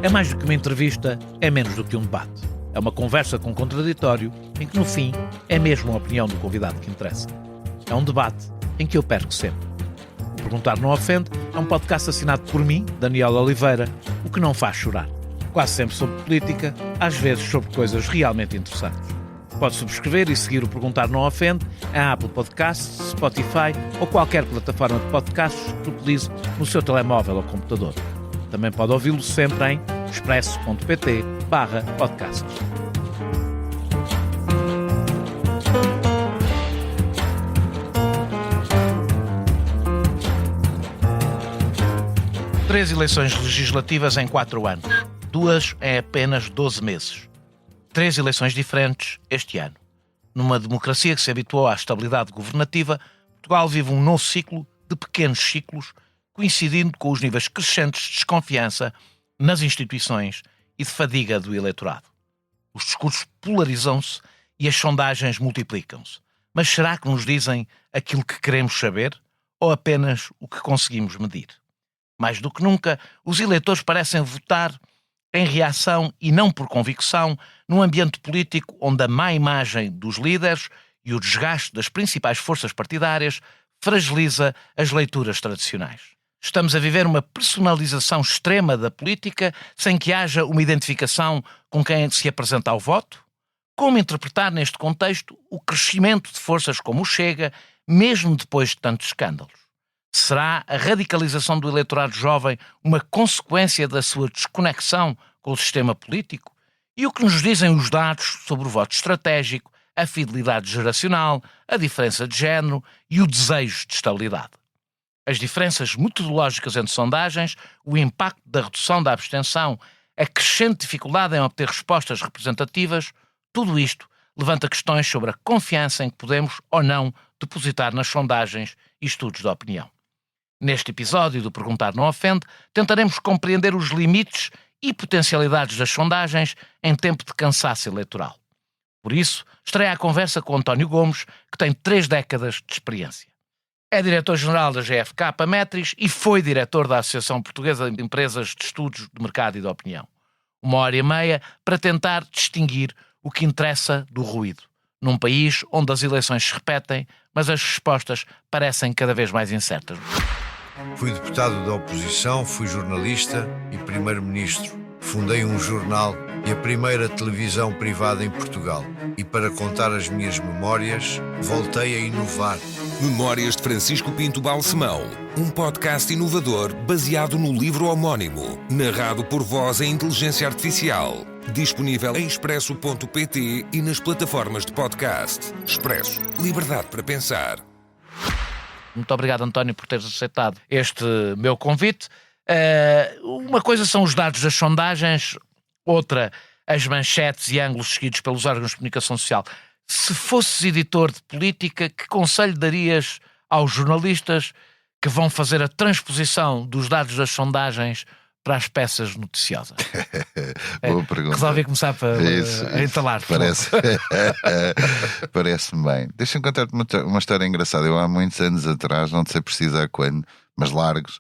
É mais do que uma entrevista, é menos do que um debate. É uma conversa com contraditório, em que no fim é mesmo a opinião do convidado que interessa. É um debate em que eu perco sempre. O Perguntar Não Ofende é um podcast assinado por mim, Daniel Oliveira, o que não faz chorar. Quase sempre sobre política, às vezes sobre coisas realmente interessantes. Pode subscrever e seguir o Perguntar Não Ofende em Apple Podcasts, Spotify ou qualquer plataforma de podcasts que utilize no seu telemóvel ou computador. Também pode ouvi-lo sempre em expresso.pt/podcasts. Três eleições legislativas em 4 anos. 2 em apenas 12 meses. 3 eleições diferentes este ano. Numa democracia que se habituou à estabilidade governativa, Portugal vive um novo ciclo de pequenos ciclos, coincidindo com os níveis crescentes de desconfiança nas instituições e de fadiga do eleitorado. Os discursos polarizam-se e as sondagens multiplicam-se. Mas será que nos dizem aquilo que queremos saber ou apenas o que conseguimos medir? Mais do que nunca, os eleitores parecem votar em reação e não por convicção, num ambiente político onde a má imagem dos líderes e o desgaste das principais forças partidárias fragiliza as leituras tradicionais. Estamos a viver uma personalização extrema da política sem que haja uma identificação com quem se apresenta ao voto? Como interpretar neste contexto o crescimento de forças como o Chega, mesmo depois de tantos escândalos? Será a radicalização do eleitorado jovem uma consequência da sua desconexão com o sistema político? E o que nos dizem os dados sobre o voto estratégico, a fidelidade geracional, a diferença de género e o desejo de estabilidade? As diferenças metodológicas entre sondagens, o impacto da redução da abstenção, a crescente dificuldade em obter respostas representativas, tudo isto levanta questões sobre a confiança em que podemos ou não depositar nas sondagens e estudos de opinião. Neste episódio do Perguntar Não Ofende, tentaremos compreender os limites e potencialidades das sondagens em tempo de cansaço eleitoral. Por isso, estreia a conversa com António Gomes, que tem 3 décadas de experiência. É diretor-geral da GfK Metris e foi diretor da Associação Portuguesa de Empresas de Estudos de Mercado e de Opinião. 1h30 para tentar distinguir o que interessa do ruído, num país onde as eleições se repetem, mas as respostas parecem cada vez mais incertas. Fui deputado da oposição, fui jornalista e primeiro-ministro. Fundei um jornal e a primeira televisão privada em Portugal. E para contar as minhas memórias, voltei a inovar. Memórias de Francisco Pinto Balsemão, um podcast inovador baseado no livro homónimo, narrado por voz em inteligência artificial. Disponível em expresso.pt e nas plataformas de podcast. Expresso. Liberdade para pensar. Muito obrigado, António, por teres aceitado este meu convite. Uma coisa são os dados das sondagens, outra as manchetes e ângulos seguidos pelos órgãos de comunicação social. Se fosses editor de política, que conselho darias aos jornalistas que vão fazer a transposição dos dados das sondagens para as peças noticiosas? Boa pergunta. Resolvi começar a entalar. Parece-me bem. Deixa-me contar-te uma história engraçada. Eu há muitos anos atrás, não sei precisar quando, mas largos,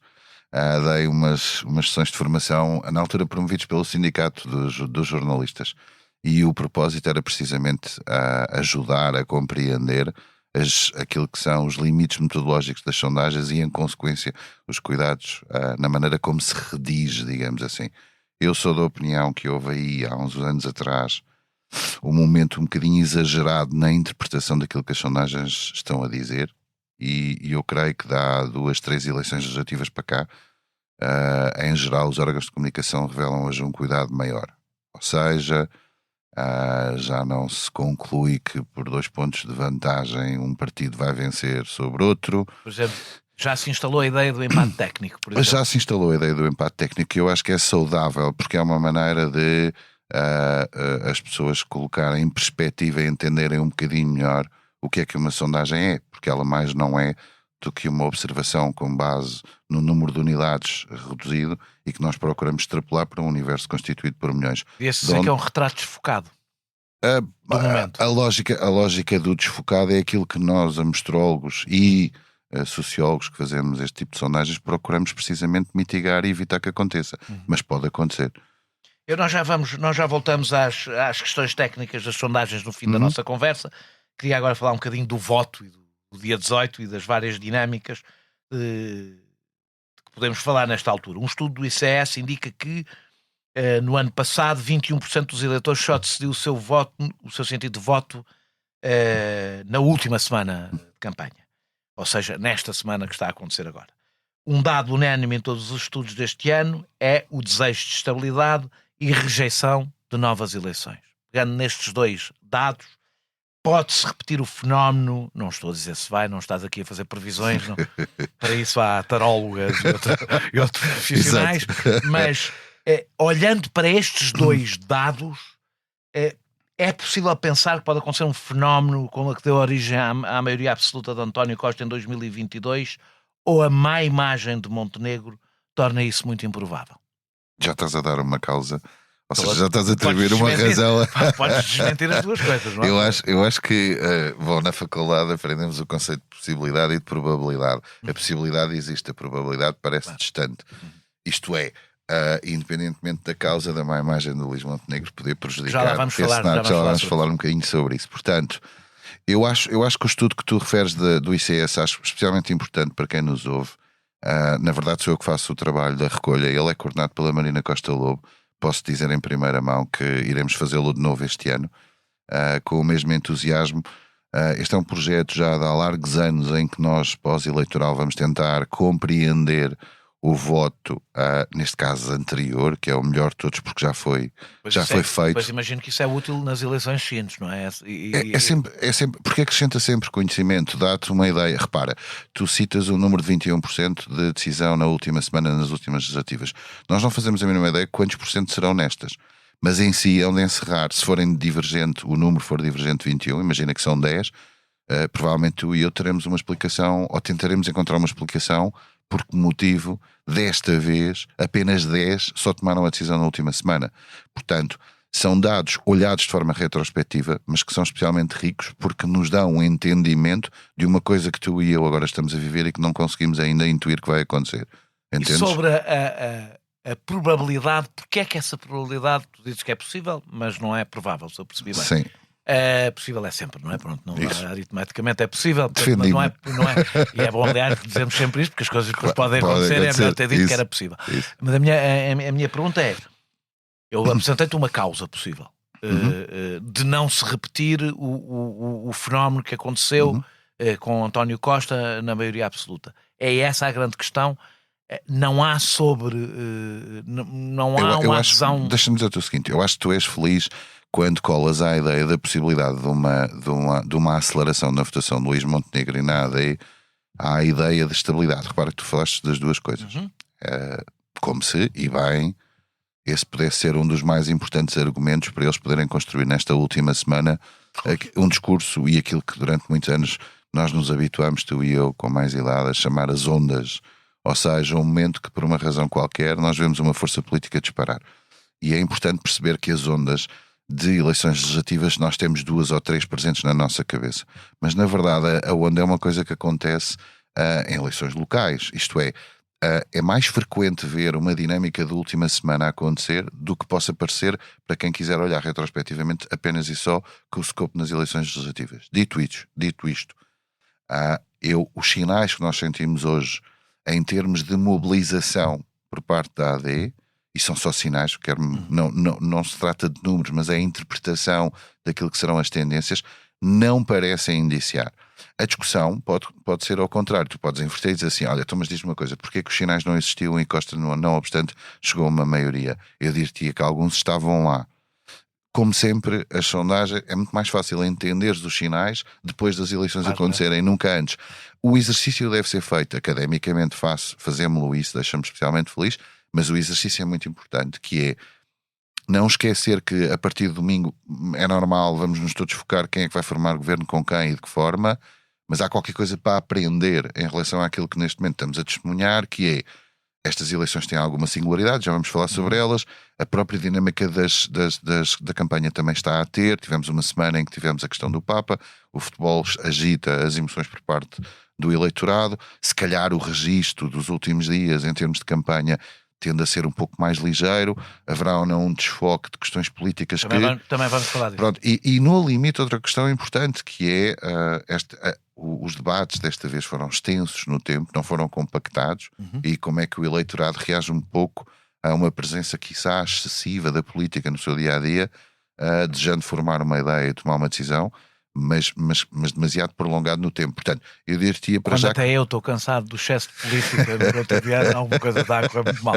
dei umas sessões de formação, na altura promovidos pelo Sindicato dos Jornalistas. E o propósito era precisamente ajudar a compreender aquilo que são os limites metodológicos das sondagens e, em consequência, os cuidados na maneira como se redige, digamos assim. Eu sou da opinião que houve aí, há uns anos atrás, um momento um bocadinho exagerado na interpretação daquilo que as sondagens estão a dizer, e eu creio que dá 2, 3 eleições legislativas para cá, em geral, os órgãos de comunicação revelam hoje um cuidado maior. Ou seja, já não se conclui que por 2 pontos de vantagem um partido vai vencer sobre outro. Por exemplo, já se instalou a ideia do empate técnico, por exemplo. Já se instalou a ideia do empate técnico, que eu acho que é saudável, porque é uma maneira de as pessoas colocarem em perspectiva e entenderem um bocadinho melhor o que é que uma sondagem é, porque ela mais não é do que uma observação com base no número de unidades reduzido e que nós procuramos extrapolar para um universo constituído por milhões. Podia-se dizer que é um retrato desfocado. A lógica do desfocado é aquilo que nós, amestrólogos e sociólogos que fazemos este tipo de sondagens, procuramos precisamente mitigar e evitar que aconteça. Mas pode acontecer. Nós já voltamos às questões técnicas das sondagens no fim da nossa conversa. Queria agora falar um bocadinho do voto e do dia 18 e das várias dinâmicas de que podemos falar nesta altura. Um estudo do ICS indica que no ano passado 21% dos eleitores só decidiu o seu sentido de voto na última semana de campanha. Ou seja, nesta semana que está a acontecer agora. Um dado unânime em todos os estudos deste ano é o desejo de estabilidade e rejeição de novas eleições. Pegando nestes dois dados, pode-se repetir o fenómeno, não estou a dizer se vai, não estás aqui a fazer previsões, não, para isso há tarólogas e outros profissionais, mas olhando para estes dois dados, é possível pensar que pode acontecer um fenómeno como o que deu origem à maioria absoluta de António Costa em 2022, ou a má imagem de Montenegro torna isso muito improvável? Já estás a dar uma causa, ou seja, já estás a atribuir uma razão. Podes desmentir as duas coisas, não é? Eu acho que, na faculdade aprendemos o conceito de possibilidade e de probabilidade. A possibilidade existe, a probabilidade parece distante. Isto é, independentemente da causa da má imagem do Luís Montenegro poder prejudicar. Já lá vamos falar um bocadinho sobre isso. Portanto, eu acho que o estudo que tu referes do ICS acho especialmente importante para quem nos ouve. Na verdade sou eu que faço o trabalho da recolha. Ele é coordenado pela Marina Costa Lobo. Posso dizer em primeira mão que iremos fazê-lo de novo este ano, com o mesmo entusiasmo. Este é um projeto já de há largos anos em que nós, pós-eleitoral, vamos tentar compreender o voto, neste caso anterior, que é o melhor de todos porque já foi feito. Mas imagino que isso é útil nas eleições seguintes, não é? É sempre, porque acrescenta sempre conhecimento, dá-te uma ideia. Repara, tu citas o número de 21% de decisão na última semana, nas últimas legislativas. Nós não fazemos a mínima ideia de quantos por cento serão nestas. Mas em si, é de encerrar, se forem divergente, o número for divergente de 21, imagina que são 10, provavelmente tu e eu teremos uma explicação, ou tentaremos encontrar uma explicação por que motivo, desta vez, apenas 10 só tomaram a decisão na última semana. Portanto, são dados olhados de forma retrospectiva, mas que são especialmente ricos porque nos dão um entendimento de uma coisa que tu e eu agora estamos a viver e que não conseguimos ainda intuir que vai acontecer. Entendes? E sobre a probabilidade, porque é que essa probabilidade, tu dizes que é possível, mas não é provável, se eu percebi bem. Sim. Possível é sempre, não é? Pronto, aritmeticamente é possível, portanto, mas não é. E é bom, aliás, dizermos sempre isto, porque as coisas depois podem acontecer, é melhor ter dito que era possível. Isso. Mas a minha pergunta é: eu apresentei-te uma causa possível de não se repetir o fenómeno que aconteceu com António Costa na maioria absoluta. É essa a grande questão. Não há não há uma adesão. Deixa-me dizer-te o seguinte: eu acho que tu és feliz quando colas à ideia da possibilidade de uma aceleração na votação de Luís Montenegro e na AD à ideia de estabilidade. Repara que tu falaste das duas coisas. Como se, e bem, esse pudesse ser um dos mais importantes argumentos para eles poderem construir nesta última semana um discurso e aquilo que durante muitos anos nós nos habituamos, tu e eu, com mais idade, a chamar as ondas. Ou seja, um momento que por uma razão qualquer nós vemos uma força política disparar. E é importante perceber que as ondas de eleições legislativas nós temos 2 ou 3 presentes na nossa cabeça. Mas na verdade a onda é uma coisa que acontece em eleições locais. Isto é mais frequente ver uma dinâmica de última semana a acontecer do que possa parecer para quem quiser olhar retrospectivamente apenas e só com o scope nas eleições legislativas. Dito isto, os sinais que nós sentimos hoje em termos de mobilização por parte da AD, e são só sinais, não se trata de números, mas é a interpretação daquilo que serão as tendências, não parecem indiciar. A discussão pode ser ao contrário. Tu podes inverter e dizer assim: olha, então, mas diz-me uma coisa, porquê que os sinais não existiam e Costa, não obstante, chegou a uma maioria? Eu diria que alguns estavam lá. Como sempre, a sondagem é muito mais fácil entender os sinais depois das eleições acontecerem, nunca antes. O exercício deve ser feito academicamente, fazemos-lo, isso deixa-me especialmente feliz, mas o exercício é muito importante, que é não esquecer que a partir de domingo é normal, vamos nos todos focar quem é que vai formar governo com quem e de que forma, mas há qualquer coisa para aprender em relação àquilo que neste momento estamos a testemunhar, que é: estas eleições têm alguma singularidade, já vamos falar sobre elas. A própria dinâmica da campanha também está a ter. Tivemos uma semana em que tivemos a questão do Papa, o futebol agita as emoções por parte do eleitorado. Se calhar o registro dos últimos dias em termos de campanha tende a ser um pouco mais ligeiro, haverá ou não um desfoque de questões políticas também vamos falar disso. Pronto, e no limite outra questão importante que é os debates desta vez foram extensos no tempo, não foram compactados, e como é que o eleitorado reage um pouco a uma presença quiçá excessiva da política no seu dia-a-dia, desejando formar uma ideia e tomar uma decisão, mas demasiado prolongado no tempo. Portanto, eu diria para quando já até eu estou cansado do excesso de política no cotidiano, alguma coisa está a correr muito mal.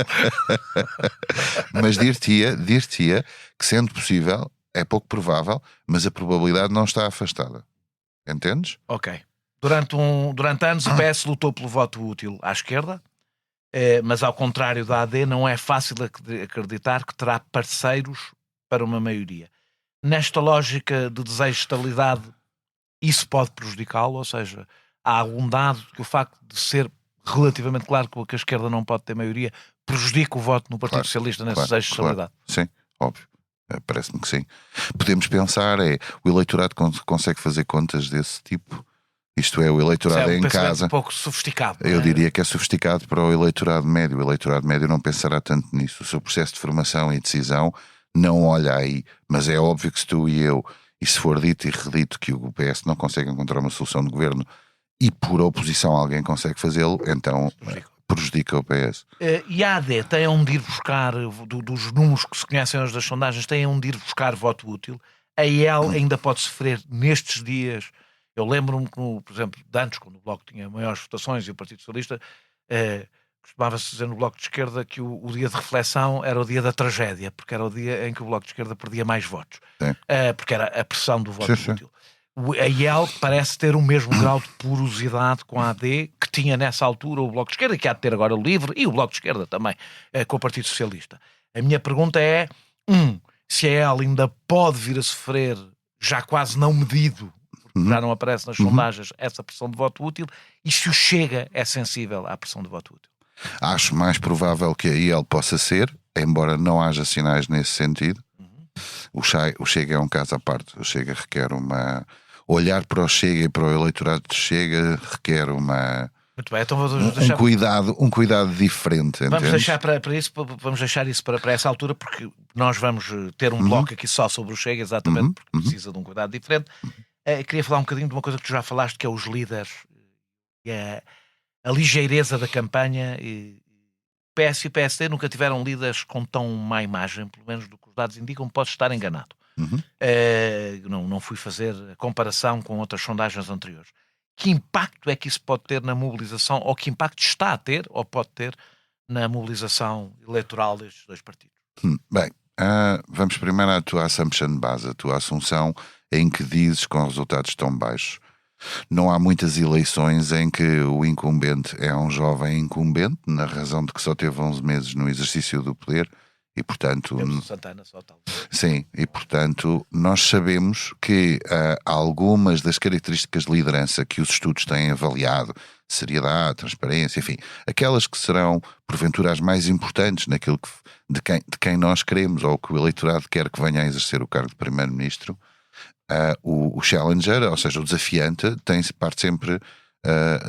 Mas dir-te-ia que, sendo possível, é pouco provável, mas a probabilidade não está afastada. Entendes? Ok. Durante anos o PS lutou pelo voto útil à esquerda, mas ao contrário da AD não é fácil acreditar que terá parceiros para uma maioria. Nesta lógica de desejo de estabilidade, isso pode prejudicá-lo, ou seja, há algum dado que o facto de ser relativamente claro que a esquerda não pode ter maioria prejudica o voto no Partido Socialista nesse desejo de estabilidade? Sim, óbvio. Parece-me que sim. Podemos pensar, o eleitorado consegue fazer contas desse tipo? Isto é, o eleitorado é em casa. Um pouco sofisticado. Eu diria que é sofisticado para o eleitorado médio. O eleitorado médio não pensará tanto nisso. O seu processo de formação e decisão não olha aí. Mas é óbvio que se tu e eu, e se for dito e redito que o PS não consegue encontrar uma solução de governo e por oposição alguém consegue fazê-lo, então prejudica o PS. E a AD tem onde ir buscar, dos números que se conhecem hoje das sondagens, tem onde ir buscar voto útil. A IEL ainda pode sofrer nestes dias. Eu lembro-me que, por exemplo, de antes, quando o Bloco tinha maiores votações e o Partido Socialista, costumava-se dizer no Bloco de Esquerda que o dia de reflexão era o dia da tragédia, porque era o dia em que o Bloco de Esquerda perdia mais votos, porque era a pressão do voto útil. A IEL parece ter o mesmo grau de porosidade com a AD que tinha nessa altura o Bloco de Esquerda, que há de ter agora o LIVRE e o Bloco de Esquerda também, com o Partido Socialista. A minha pergunta é, se a IEL ainda pode vir a sofrer, já quase não medido, já não aparece nas sondagens, essa pressão de voto útil, e se o Chega é sensível à pressão de voto útil? Acho mais provável que a IEL possa ser, embora não haja sinais nesse sentido. O Chega é um caso à parte. O Chega requer olhar para o Chega e para o eleitorado de Chega requer Muito bem, então um cuidado diferente. Vamos deixar vamos deixar isso para essa altura, porque nós vamos ter um bloco aqui só sobre o Chega, exatamente, porque precisa de um cuidado diferente. Queria falar um bocadinho de uma coisa que tu já falaste, que é os líderes e a ligeireza da campanha. PS e PSD nunca tiveram líderes com tão má imagem, pelo menos do que os dados indicam. Posso estar enganado. Não fui fazer a comparação com outras sondagens anteriores. Que impacto é que isso pode ter na mobilização, ou que impacto está a ter, ou pode ter na mobilização eleitoral destes dois partidos? Bem, vamos primeiro à tua assumption base, a tua assunção em que dizes com resultados tão baixos. Não há muitas eleições em que o incumbente é um jovem incumbente, na razão de que só teve 11 meses no exercício do poder e, portanto... Santana, só tal. Sim, e, portanto, nós sabemos que algumas das características de liderança que os estudos têm avaliado, seriedade, transparência, enfim, aquelas que serão, porventura, as mais importantes naquilo de quem nós queremos ou que o eleitorado quer que venha a exercer o cargo de primeiro-ministro, o challenger, ou seja, o desafiante, parte sempre,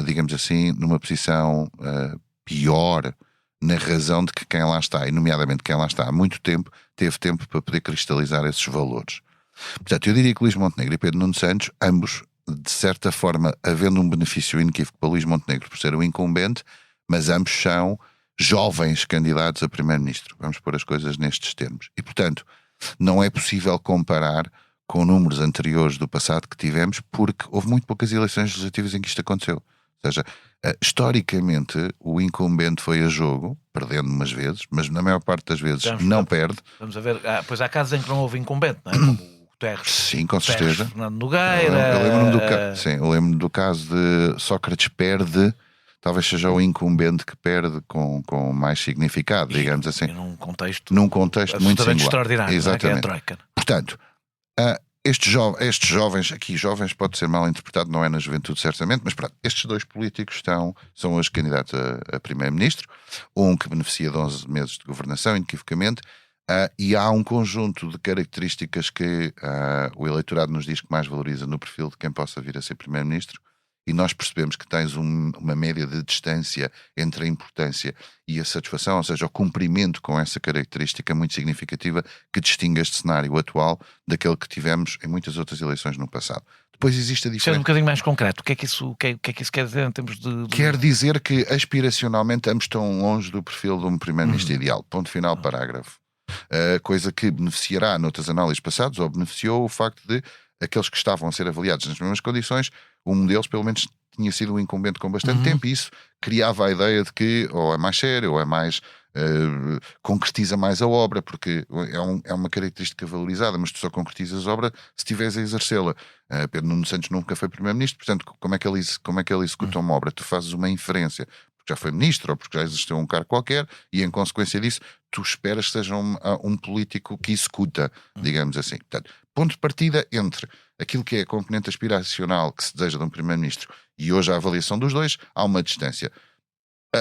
digamos assim, numa posição pior, na razão de que quem lá está, e nomeadamente quem lá está há muito tempo, teve tempo para poder cristalizar esses valores. Portanto, eu diria que Luís Montenegro e Pedro Nuno Santos, ambos, de certa forma, havendo um benefício inequívoco para Luís Montenegro por ser o incumbente, mas ambos são jovens candidatos a primeiro-ministro. Vamos pôr as coisas nestes termos. E, portanto, não é possível comparar com números anteriores do passado que tivemos, porque houve muito poucas eleições legislativas em que isto aconteceu. Ou seja, historicamente, o incumbente foi a jogo, perdendo umas vezes, mas na maior parte das vezes perde. Vamos a ver, pois há casos em que não houve incumbente, não é? Como o Guterres. Sim, com certeza. Fernando Nogueira. Eu lembro do caso de Sócrates perde, talvez seja o incumbente que perde com mais significado, digamos assim. Num contexto muito singular. Extraordinário. Exatamente. Que é a Troika. Portanto, estes jovens, aqui jovens pode ser mal interpretado, não é na juventude certamente, mas pronto, estes dois políticos são hoje candidatos a primeiro-ministro, um que beneficia de 11 meses de governação, inequivocamente, e há um conjunto de características que o eleitorado nos diz que mais valoriza no perfil de quem possa vir a ser primeiro-ministro, e nós percebemos que tens uma média de distância entre a importância e a satisfação, ou seja, o cumprimento com essa característica muito significativa que distingue este cenário atual daquele que tivemos em muitas outras eleições no passado. Depois existe a diferença. Sendo um bocadinho mais concreto, o que é que isso quer dizer em termos de... Quer dizer que aspiracionalmente ambos estão longe do perfil de um primeiro-ministro ideal. Ponto final, parágrafo. Coisa que beneficiará, noutras análises passadas, ou beneficiou o facto de aqueles que estavam a ser avaliados nas mesmas condições, um deles pelo menos tinha sido um incumbente com bastante tempo, e isso criava a ideia de que ou é mais sério, ou é mais concretiza mais a obra, porque é uma característica valorizada, mas tu só concretizas a obra se estiveres a exercê-la. Pedro Nuno Santos nunca foi primeiro-ministro, portanto, como é que ele executa uma obra? Tu fazes uma inferência, porque já foi ministro ou porque já exerceu um cargo qualquer, e em consequência disso tu esperas que seja um político que executa, digamos assim. Portanto, ponto de partida entre aquilo que é a componente aspiracional que se deseja de um primeiro-ministro e hoje a avaliação dos dois, há uma distância.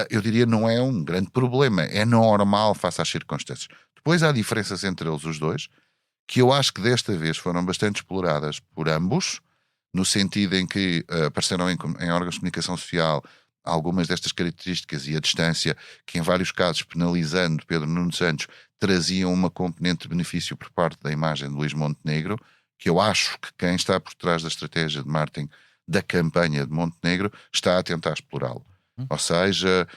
Eu diria não é um grande problema, é normal face às circunstâncias. Depois há diferenças entre eles os dois, que eu acho que desta vez foram bastante exploradas por ambos, no sentido em que apareceram em órgãos de comunicação social algumas destas características e a distância, que em vários casos, penalizando Pedro Nuno Santos, traziam uma componente de benefício por parte da imagem de Luís Montenegro, que eu acho que quem está por trás da estratégia de marketing da campanha de Montenegro está a tentar explorá-lo. Ou seja,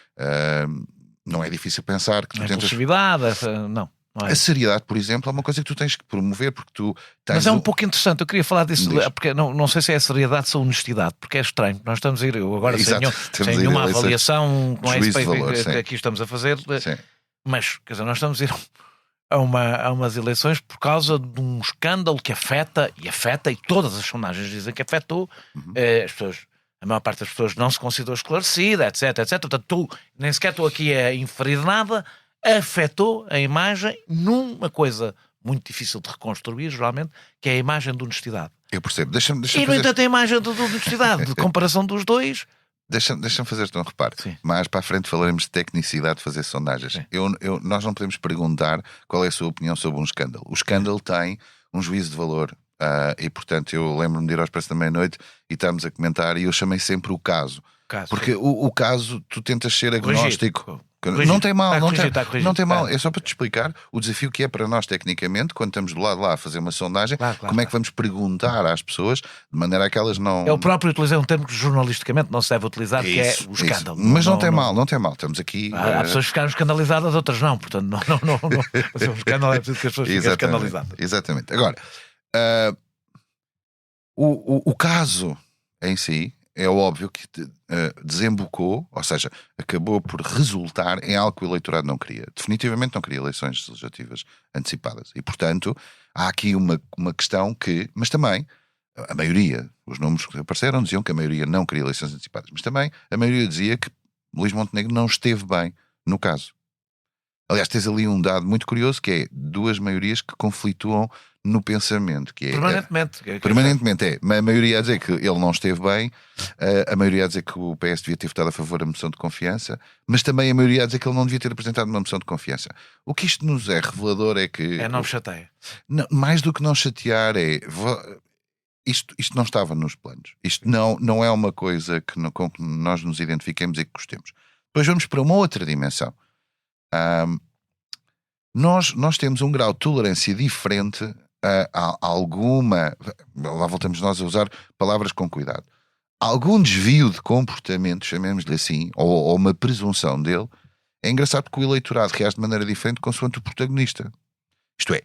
não é difícil pensar que tu A tentas... impulsividade, não é. A seriedade, por exemplo, é uma coisa que tu tens que promover, porque tu tens... Mas é um pouco interessante, eu queria falar disso, Diz. porque não sei se é seriedade ou honestidade, porque é estranho. Nós estamos a ir, eu agora sem Exato. Temos sem a ir nenhuma a eleições. avaliação, não é Juízo isso de valor, que sim. aqui estamos a fazer, Sim. mas quer dizer, nós estamos a ir a umas eleições por causa de um escândalo que afeta, e todas as sondagens dizem que afetou, as pessoas. A maior parte das pessoas não se considerou esclarecida, etc, etc. Portanto, nem sequer estou aqui a inferir nada. Afetou a imagem numa coisa muito difícil de reconstruir, geralmente, que é a imagem de honestidade. Eu percebo. Deixa-me E, no fazer... entanto, a imagem de honestidade, de comparação dos dois... Deixa-me fazer-te um reparo. Sim. Mais para a frente falaremos de tecnicidade de fazer sondagens. Sim. Nós não podemos perguntar qual é a sua opinião sobre um escândalo. O escândalo tem um juízo de valor. E portanto eu lembro-me de ir ao Expresso da Meia-Noite e estamos a comentar, e eu chamei sempre o caso. Porque o caso, tu tentas ser agnóstico. Corrigido. Não tem mal, Está corrigido. não tem mal. É só para te explicar o desafio que é para nós tecnicamente, quando estamos do lado de lá a fazer uma sondagem, como é que vamos perguntar às pessoas de maneira a que elas não... Eu próprio utilizei um termo que jornalisticamente não se deve utilizar, que é o escândalo. Mas não tem mal. Estamos aqui... Há pessoas que ficaram escandalizadas, outras não. Portanto, não. Fazer um escândalo é preciso que as pessoas fiquem escandalizadas. Exatamente. Agora, o caso em si é óbvio que desembocou, ou seja, acabou por resultar em algo que o eleitorado não queria. Definitivamente não queria eleições legislativas antecipadas. E, portanto, há aqui uma questão que... Mas também, a maioria, os números que apareceram diziam que a maioria não queria eleições antecipadas. Mas também a maioria dizia que Luís Montenegro não esteve bem no caso. Aliás, tens ali um dado muito curioso, que é duas maiorias que conflituam no pensamento, que é... Permanentemente. A maioria a dizer que ele não esteve bem, a maioria a dizer que o PS devia ter votado a favor da moção de confiança, mas também a maioria a dizer que ele não devia ter apresentado uma moção de confiança. O que isto nos é revelador é que... Não me chateia. Mais do que não chatear é... Isto não estava nos planos. Isto não é uma coisa com que nós nos identifiquemos e que gostemos. Depois vamos para uma outra dimensão. Nós temos um grau de tolerância diferente a alguma... Lá voltamos nós a usar palavras com cuidado. Algum desvio de comportamento, chamemos-lhe assim, ou uma presunção dele, é engraçado porque o eleitorado reage de maneira diferente consoante o protagonista. Isto é,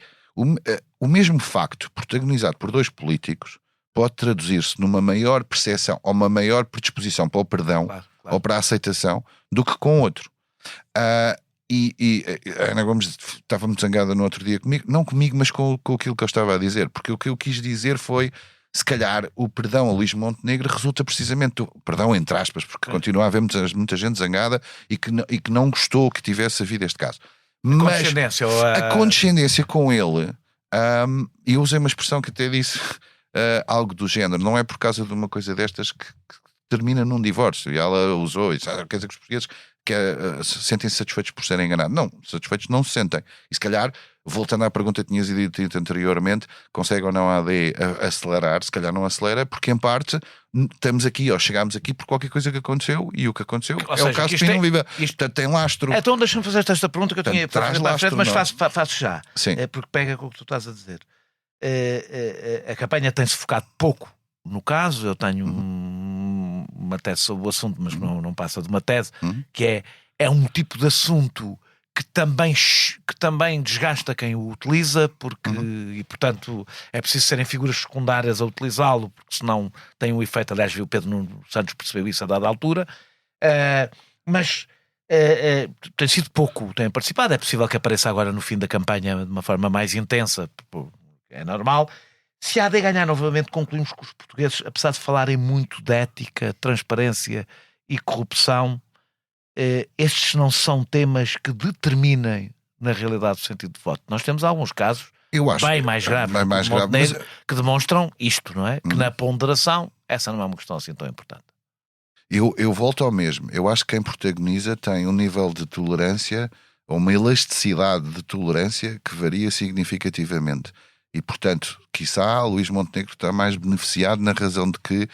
o mesmo facto protagonizado por dois políticos pode traduzir-se numa maior percepção ou uma maior predisposição para o perdão ou para a aceitação do que com outro. E a Ana Gomes estava muito zangada no outro dia comigo, não comigo, mas com aquilo que eu estava a dizer, porque o que eu quis dizer foi, se calhar, o perdão a Luís Montenegro resulta precisamente do perdão entre aspas, porque continua a haver muita gente zangada e que não gostou que tivesse havido este caso. Mas a condescendência com ele, e eu usei uma expressão que até disse algo do género, não é por causa de uma coisa destas que termina num divórcio, e ela usou isso, quer dizer que os portugueses sentem-se satisfeitos por serem enganados. Não, satisfeitos não se sentem. E se calhar voltando à pergunta que tinhas dito anteriormente, consegue ou não a AD acelerar? Se calhar não acelera, porque em parte estamos aqui, ou chegámos aqui por qualquer coisa que aconteceu, e o que aconteceu é o caso de Pina Oliva. Portanto, tem lastro. Então deixa-me fazer esta pergunta que eu tinha para fazer para a frente, mas faço já. Sim. Porque pega com o que tu estás a dizer. A campanha tem-se focado pouco no caso. Eu tenho uma tese sobre o assunto, mas não passa de uma tese, que é um tipo de assunto que também desgasta quem o utiliza, porque, e portanto é preciso serem figuras secundárias a utilizá-lo, porque senão tem um efeito. Aliás, viu, Pedro Nuno Santos percebeu isso a dada altura, mas tem sido pouco, tem participado. É possível que apareça agora no fim da campanha de uma forma mais intensa, é normal. Se a AD ganhar novamente, concluímos que os portugueses, apesar de falarem muito de ética, transparência e corrupção, estes não são temas que determinem na realidade o sentido de voto. Nós temos alguns casos bem mais graves que demonstram isto, não é? Que na ponderação essa não é uma questão assim tão importante. Eu volto ao mesmo. Eu acho que quem protagoniza tem um nível de tolerância, ou uma elasticidade de tolerância que varia significativamente. E, portanto, quiçá Luís Montenegro está mais beneficiado na razão de que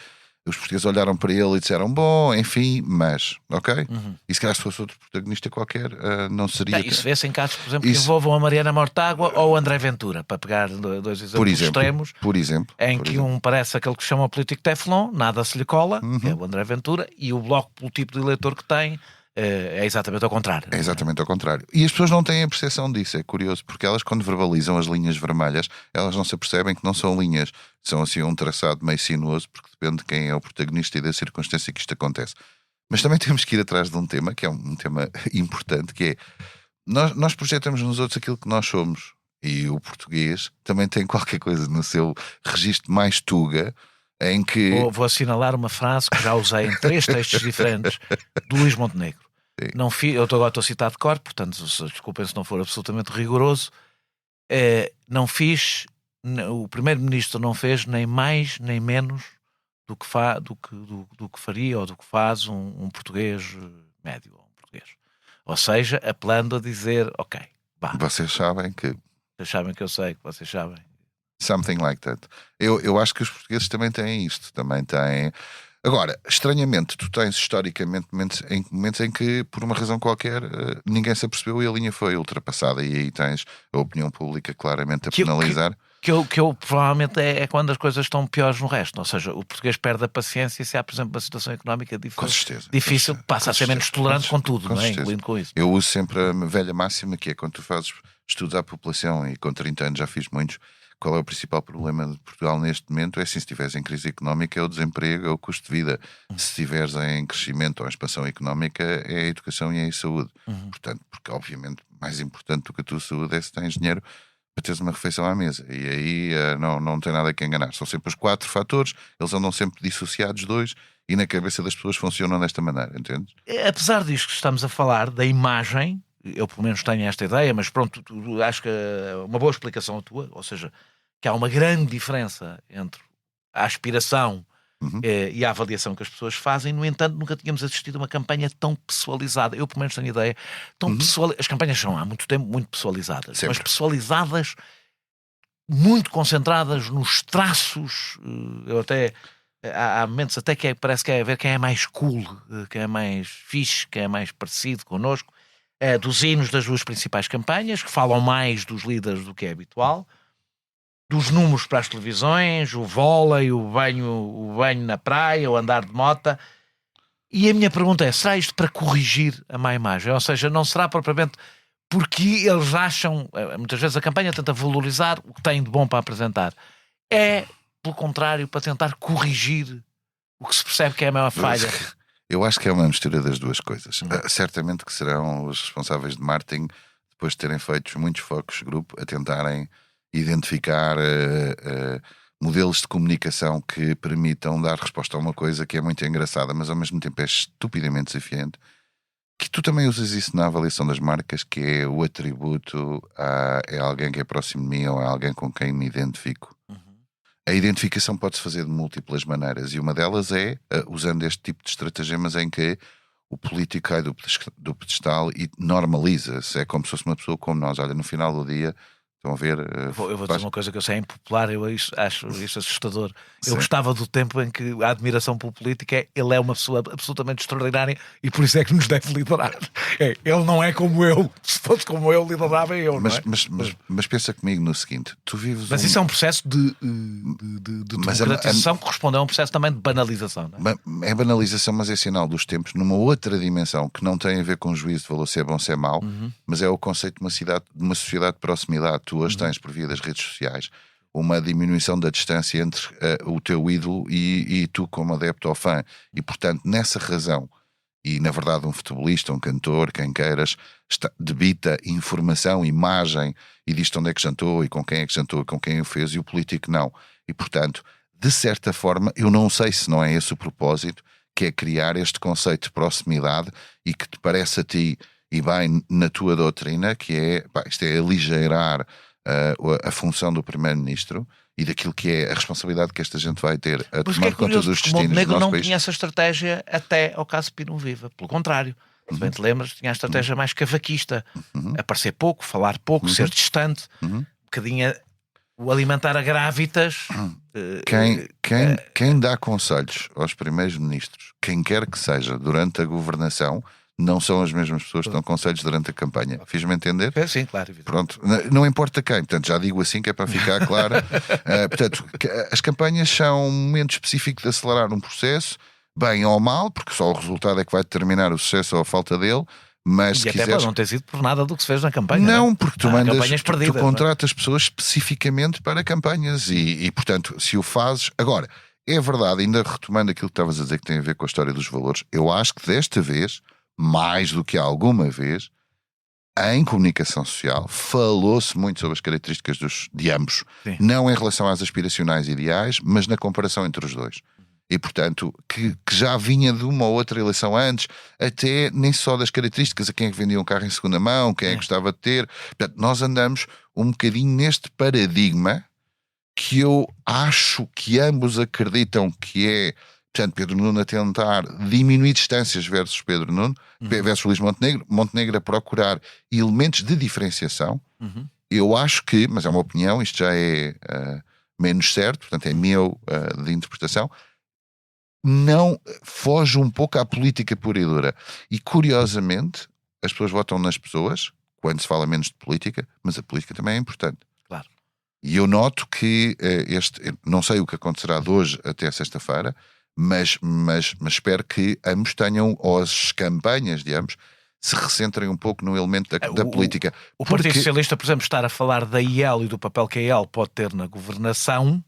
os portugueses olharam para ele e disseram, bom, enfim, mas, ok? E se calhar se fosse outro protagonista qualquer, não seria... Isso vê-se em casos, por exemplo, que envolvam a Mariana Mortágua ou o André Ventura, para pegar dois exemplos extremos, em que um parece aquele que se chama o político Teflon, nada se lhe cola, que é o André Ventura, e o Bloco, pelo tipo de eleitor que tem, é exatamente ao contrário. É exatamente ao contrário. E as pessoas não têm a percepção disso, é curioso, porque elas, quando verbalizam as linhas vermelhas, elas não se apercebem que não são linhas, são assim um traçado meio sinuoso, porque depende de quem é o protagonista e da circunstância que isto acontece. Mas também temos que ir atrás de um tema, que é um tema importante, que é, nós projetamos nos outros aquilo que nós somos, e o português também tem qualquer coisa no seu registro mais tuga, em que... Vou assinalar uma frase que já usei em 3 textos diferentes, do Luís Montenegro. Não eu agora estou a citar de cor, portanto, desculpem se não for absolutamente rigoroso. O Primeiro-Ministro não fez nem mais nem menos do que faria ou do que faz um português médio, ou um português. Ou seja, apelando a dizer, ok, vá. Vocês sabem que... Vocês sabem que eu sei, que vocês sabem. Something like that. Eu acho que os portugueses também têm isto, também têm... Agora, estranhamente, tu tens historicamente momentos em que, por uma razão qualquer, ninguém se apercebeu e a linha foi ultrapassada, e aí tens a opinião pública claramente a penalizar. Que provavelmente é quando as coisas estão piores no resto. Ou seja, o português perde a paciência se há, por exemplo, uma situação económica difícil, passa a ser menos tolerante com tudo, não é? Incluindo com isso. Eu uso sempre a velha máxima, que é quando tu fazes estudos à população, e com 30 anos já fiz muitos. Qual é o principal problema de Portugal neste momento? É assim, se estiveres em crise económica, é o desemprego, é o custo de vida. Se estiveres em crescimento ou em expansão económica, é a educação e é a saúde. Portanto, porque obviamente mais importante do que a tua saúde é se tens dinheiro para teres uma refeição à mesa. E aí não tem nada que enganar. São sempre os 4 fatores, eles andam sempre dissociados 2, e na cabeça das pessoas funcionam desta maneira, entendes? Apesar disto que estamos a falar da imagem, eu pelo menos tenho esta ideia, mas pronto, acho que é uma boa explicação a tua, ou seja, que há uma grande diferença entre a aspiração e a avaliação que as pessoas fazem. No entanto, nunca tínhamos assistido a uma campanha tão pessoalizada. Eu pelo menos tenho ideia, as campanhas são há muito tempo muito pessoalizadas, mas pessoalizadas, muito concentradas nos traços. Eu até... Há momentos até que parece que é a ver quem é mais cool, quem é mais fixe, quem é mais parecido connosco. Dos hinos das 2 principais campanhas, que falam mais dos líderes do que é habitual, dos números para as televisões, o vôlei, o banho na praia, o andar de mota. E a minha pergunta é, será isto para corrigir a má imagem? Ou seja, não será propriamente porque eles acham, muitas vezes a campanha tenta valorizar o que tem de bom para apresentar. É, pelo contrário, para tentar corrigir o que se percebe que é a maior falha. Eu acho que é uma mistura das duas coisas. Certamente que serão os responsáveis de marketing, depois de terem feito muitos focus group, a tentarem identificar modelos de comunicação que permitam dar resposta a uma coisa que é muito engraçada, mas ao mesmo tempo é estupidamente desafiante. Que tu também usas isso na avaliação das marcas, que é o atributo é alguém que é próximo de mim ou é alguém com quem me identifico. A identificação pode-se fazer de múltiplas maneiras, e uma delas é usando este tipo de estratagemas em que o político cai do pedestal e normaliza-se. É como se fosse uma pessoa como nós. Olha, no final do dia Estão a ver? Eu vou dizer uma coisa que eu sei, é impopular, acho isso assustador. Sim. Eu gostava do tempo em que a admiração pelo político ele é uma pessoa absolutamente extraordinária e por isso é que nos deve liderar. Ele não é como eu. Se fosse como eu, liderava eu, não é? Mas pensa comigo no seguinte: tu vives. Mas isso é um processo de democratização que corresponde a um processo também de banalização. Não é? É banalização, mas é sinal dos tempos numa outra dimensão que não tem a ver com o juízo de valor se é bom ou se é mau, mas é o conceito de uma sociedade de proximidade. Tu hoje tens, por via das redes sociais, uma diminuição da distância entre o teu ídolo e tu como adepto ou fã. E, portanto, nessa razão, e na verdade um futebolista, um cantor, quem queiras, debita informação, imagem, e diz onde é que jantou, e com quem é que jantou, e com quem o fez, e o político não. E, portanto, de certa forma, eu não sei se não é esse o propósito, que é criar este conceito de proximidade e que te parece a ti, e bem na tua doutrina, que é, isto é aligeirar a função do Primeiro-Ministro e daquilo que é a responsabilidade que esta gente vai ter a tomar conta dos destinos do Montenegro nosso não país. tinha essa estratégia até ao caso Pino Viva. Pelo contrário, se bem te lembras, tinha a estratégia mais cavaquista. Aparecer pouco, falar pouco, ser distante, um bocadinho o alimentar a grávidas. Quem dá conselhos aos primeiros-ministros, quem quer que seja, durante a governação, não são as mesmas pessoas que dão conselhos durante a campanha. Fiz-me entender? Sim, claro. Pronto, não importa quem, portanto, já digo assim que é para ficar claro. Portanto, as campanhas são um momento específico de acelerar um processo, bem ou mal, porque só o resultado é que vai determinar o sucesso ou a falta dele. Mas e até pode não ter sido por nada do que se fez na campanha. Não, porque tu mandas, perdidas, tu contratas pessoas especificamente para campanhas e, portanto, se o fazes... Agora, é verdade, ainda retomando aquilo que estavas a dizer que tem a ver com a história dos valores, eu acho que desta vez, mais do que alguma vez, em comunicação social, falou-se muito sobre as características de ambos. Sim. Não em relação às aspiracionais ideais, mas na comparação entre os dois. E, portanto, que já vinha de uma ou outra eleição antes, até nem só das características, a quem é que vendia um carro em segunda mão, quem é que gostava de ter. Portanto, nós andamos um bocadinho neste paradigma que eu acho que ambos acreditam que é, portanto, Pedro Nuno a tentar diminuir distâncias versus Pedro Nuno, versus Luís Montenegro, Montenegro a procurar elementos de diferenciação. Eu acho que, mas é uma opinião, isto já é menos certo, portanto é meu de interpretação, não foge um pouco à política pura e dura. E curiosamente, as pessoas votam nas pessoas quando se fala menos de política, mas a política também é importante. Claro. E eu noto que não sei o que acontecerá de hoje até sexta-feira, mas espero que ambos tenham, ou as campanhas de ambos, se recentrem um pouco no elemento da política. O Partido Socialista, por exemplo, estar a falar da IEL e do papel que a IEL pode ter na governação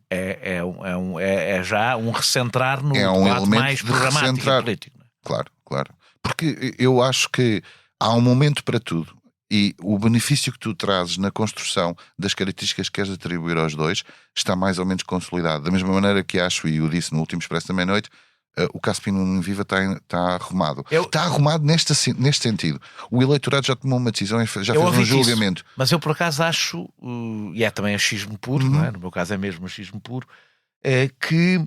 é já um recentrar no debate mais programático e político. Claro. Porque eu acho que há um momento para tudo e o benefício que tu trazes na construção das características que queres atribuir aos dois está mais ou menos consolidado. Da mesma maneira que acho, e eu disse no último Expresso da Meia-Noite, o caso Pino Viva está arrumado. Está arrumado neste sentido. O eleitorado já tomou uma decisão e já fez um julgamento. Isso, mas eu por acaso acho, e é também achismo puro, não é? No meu caso é mesmo achismo puro, que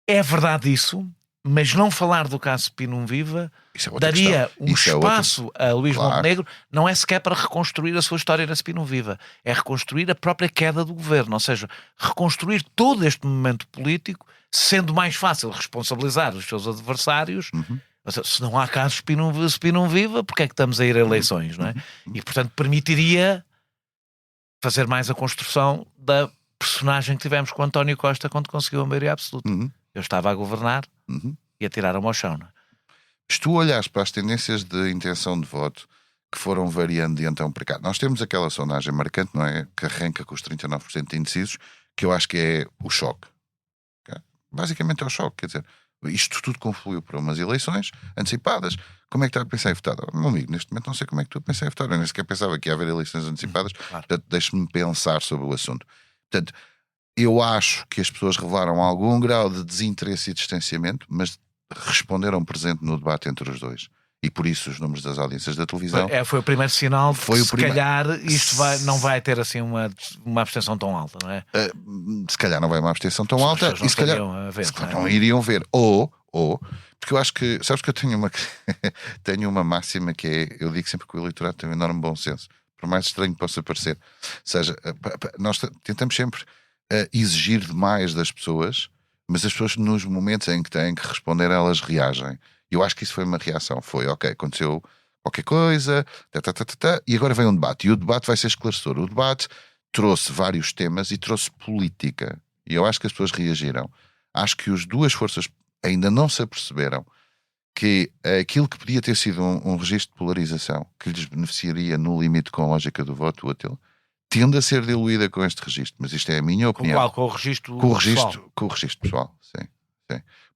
é verdade isso, mas não falar do caso Pino Viva daria um espaço a Luís Montenegro, não é sequer para reconstruir a sua história na Pino Viva, é reconstruir a própria queda do governo, ou seja, reconstruir todo este momento político, sendo mais fácil responsabilizar os seus adversários. Ou seja, se não há casos Pino Viva, porque é que estamos a ir a eleições, não é? E, portanto, permitiria fazer mais a construção da personagem que tivemos com António Costa quando conseguiu a maioria absoluta. Eu estava a governar e atiraram-me ao chão, não é? Se tu olhares para as tendências de intenção de voto que foram variando de então para cá, nós temos aquela sondagem marcante, não é? Que arranca com os 39% de indecisos, que eu acho que é o choque. Basicamente é o choque, quer dizer, isto tudo confluiu para umas eleições antecipadas. Como é que está a pensar em votar? Meu amigo, neste momento não sei como é que tu a pensar em votar. Eu nem sequer pensava que ia haver eleições antecipadas. Portanto, deixe-me pensar sobre o assunto. Portanto, eu acho que as pessoas revelaram algum grau de desinteresse e distanciamento, mas responderam presente no debate entre os dois. E por isso os números das audiências da televisão... Foi o primeiro sinal de que, se calhar, isto não vai ter assim uma abstenção tão alta, não é? Se calhar não vai uma abstenção tão alta e se calhar não iriam ver. Ou, porque eu acho que, sabes que eu tenho uma máxima que é, eu digo sempre que o eleitorado tem um enorme bom senso. por mais estranho que possa parecer. Ou seja, nós tentamos sempre exigir demais das pessoas, mas as pessoas nos momentos em que têm que responder, elas reagem. Eu acho que isso foi uma reação. Foi, ok, aconteceu qualquer coisa, e agora vem um debate. E o debate vai ser esclarecedor. O debate trouxe vários temas e trouxe política. E eu acho que as pessoas reagiram. Acho que as duas forças ainda não se aperceberam que aquilo que podia ter sido um registro de polarização que lhes beneficiaria no limite com a lógica do voto útil, tende a ser diluída com este registro. Mas isto é a minha opinião. Com qual? Com o registro pessoal? Com o registro pessoal, sim.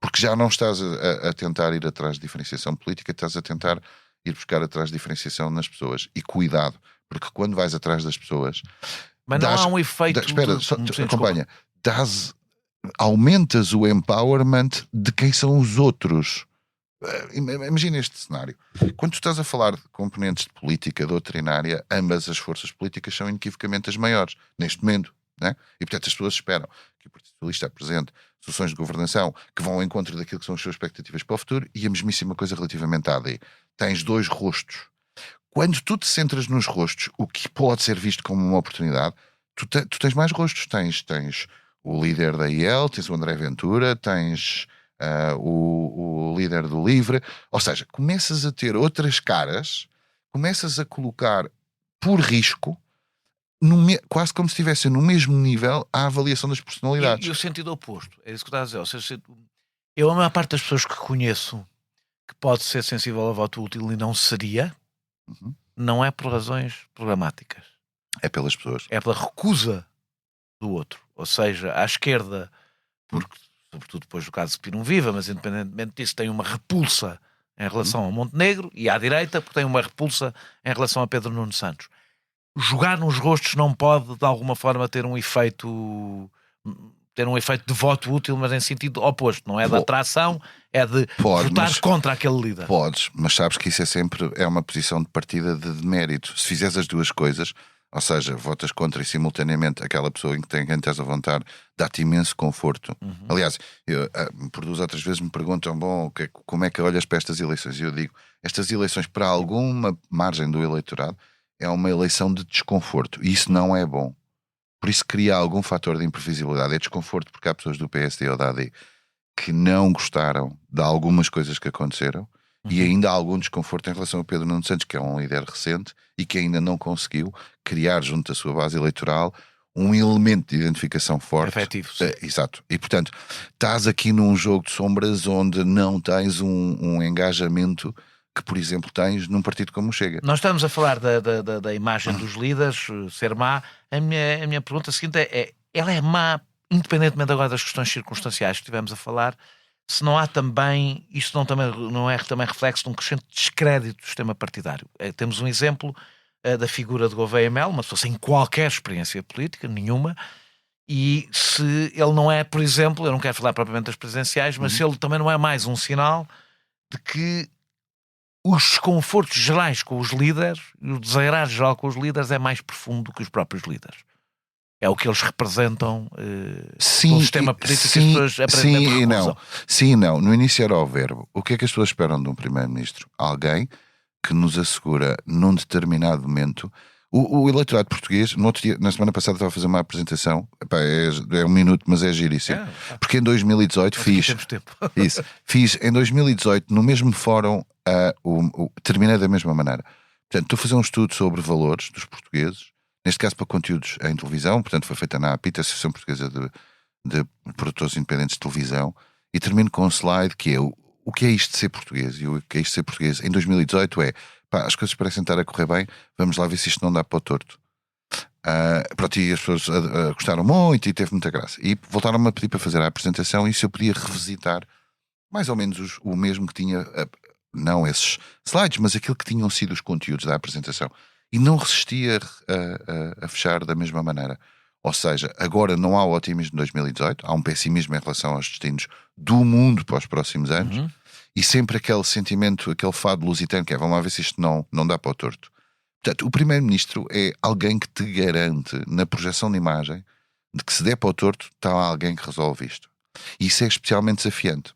Porque já não estás a tentar ir atrás de diferenciação política, estás a tentar ir buscar atrás de diferenciação nas pessoas. E cuidado, porque quando vais atrás das pessoas... Mas não há um efeito... Acompanha. Aumentas o empowerment de quem são os outros. Imagina este cenário. Quando tu estás a falar de componentes de política doutrinária, ambas as forças políticas são inequivocamente as maiores, neste momento. Né? E portanto as pessoas esperam que o Partido Socialista apresente soluções de governação que vão ao encontro daquilo que são as suas expectativas para o futuro, e a mesmíssima coisa relativamente à AD. Tens dois rostos. Quando tu te centras nos rostos, o que pode ser visto como uma oportunidade, tu tens mais rostos. Tens o líder da IEL, tens o André Ventura, tens o líder do LIVRE, ou seja, começas a ter outras caras, começas a colocar por risco, quase como se estivesse no mesmo nível a avaliação das personalidades. E o sentido oposto, é isso que estás a dizer. Ou seja, eu, a maior parte das pessoas que conheço que pode ser sensível ao voto útil e não seria, não é por razões programáticas. É pelas pessoas. É pela recusa do outro. Ou seja, à esquerda, porque, sobretudo depois do caso de Pinum Viva, mas independentemente disso, tem uma repulsa em relação ao Montenegro, e à direita, porque tem uma repulsa em relação a Pedro Nuno Santos. Jogar nos rostos não pode, de alguma forma, ter um efeito de voto útil, mas em sentido oposto. Não é de atração, é de votar contra aquele líder. Podes, mas sabes que isso é uma posição de partida de mérito. Se fizeres as duas coisas, ou seja, votas contra e simultaneamente aquela pessoa em quem estás a votar, dá-te imenso conforto. Aliás, por 2 ou 3 vezes me perguntam, como é que olhas para estas eleições? E eu digo, estas eleições, para alguma margem do eleitorado, é uma eleição de desconforto. E isso não é bom. Por isso cria algum fator de imprevisibilidade. É desconforto porque há pessoas do PSD ou da AD que não gostaram de algumas coisas que aconteceram, e ainda há algum desconforto em relação a Pedro Nuno Santos, que é um líder recente e que ainda não conseguiu criar junto à sua base eleitoral um elemento de identificação forte. Efetivo. Exato. E portanto, estás aqui num jogo de sombras onde não tens um engajamento que, por exemplo, tens num partido como o Chega. Nós estamos a falar da imagem dos líderes ser má. A minha pergunta seguinte ela é má, independentemente agora das questões circunstanciais que estivemos a falar, se não há também, isto não é também reflexo de um crescente descrédito do sistema partidário. Temos um exemplo da figura de Gouveia Melo, uma pessoa sem qualquer experiência política, nenhuma, e se ele não é, por exemplo, eu não quero falar propriamente das presidenciais, mas se ele também não é mais um sinal de que os desconfortos gerais com os líderes, e o desagrado geral com os líderes é mais profundo do que os próprios líderes. É o que eles representam no sistema político que as pessoas aparentemente recusam. Sim e não. No início era o verbo. O que é que as pessoas esperam de um primeiro-ministro? Alguém que nos assegura, num determinado momento... O eleitorado português, no outro dia, na semana passada estava a fazer uma apresentação, é 1 minuto, mas é giríssimo. Porque em 2018 fiz em 2018, no mesmo fórum, terminei da mesma maneira. Portanto, estou a fazer um estudo sobre valores dos portugueses, neste caso para conteúdos em televisão, portanto foi feita na APIT, Associação Portuguesa de Produtores Independentes de Televisão, e termino com um slide que é o que é isto de ser português. E o que é isto de ser português em 2018 as coisas parecem estar a correr bem, vamos lá ver se isto não dá para o torto. Pronto, e as pessoas gostaram muito e teve muita graça. E voltaram-me a pedir para fazer a apresentação e se eu podia revisitar mais ou menos o mesmo que tinha, não esses slides, mas aquilo que tinham sido os conteúdos da apresentação. E não resistia a fechar da mesma maneira. Ou seja, agora não há o otimismo de 2018, há um pessimismo em relação aos destinos do mundo para os próximos anos, e sempre aquele sentimento, aquele fado lusitano que vamos lá ver se isto não dá para o torto. Portanto, o primeiro-ministro é alguém que te garante, na projeção de imagem, de que se der para o torto, está lá alguém que resolve isto. E isso é especialmente desafiante.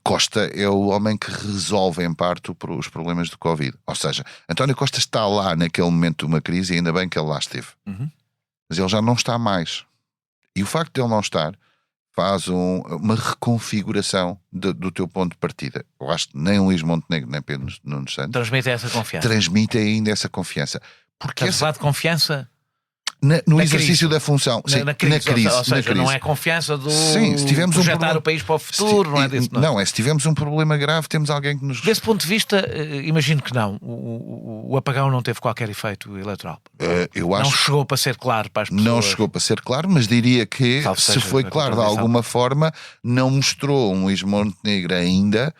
Costa é o homem que resolve em parte os problemas do Covid. Ou seja, António Costa está lá naquele momento de uma crise e ainda bem que ele lá esteve. Mas ele já não está mais. E o facto de ele não estar faz uma reconfiguração do teu ponto de partida. Eu acho que nem Luís Montenegro nem Pedro Nuno Santos Transmite essa confiança. transmite ainda essa confiança. Porque Estás a falar de confiança no na exercício crise. da função, sim, na crise. Ou seja, na crise. não é confiança do Sim, se tivermos projetar problema, o país para o futuro, não é disso. Não, é se tivermos um problema grave, temos alguém que nos... Desse ponto de vista, imagino que não. O apagão não teve qualquer efeito eleitoral. Eu acho não chegou para ser claro para as pessoas. Não chegou para ser claro, mas diria que, Salve se seja foi a claro de contradição. alguma forma, não mostrou um Luís Montenegro ainda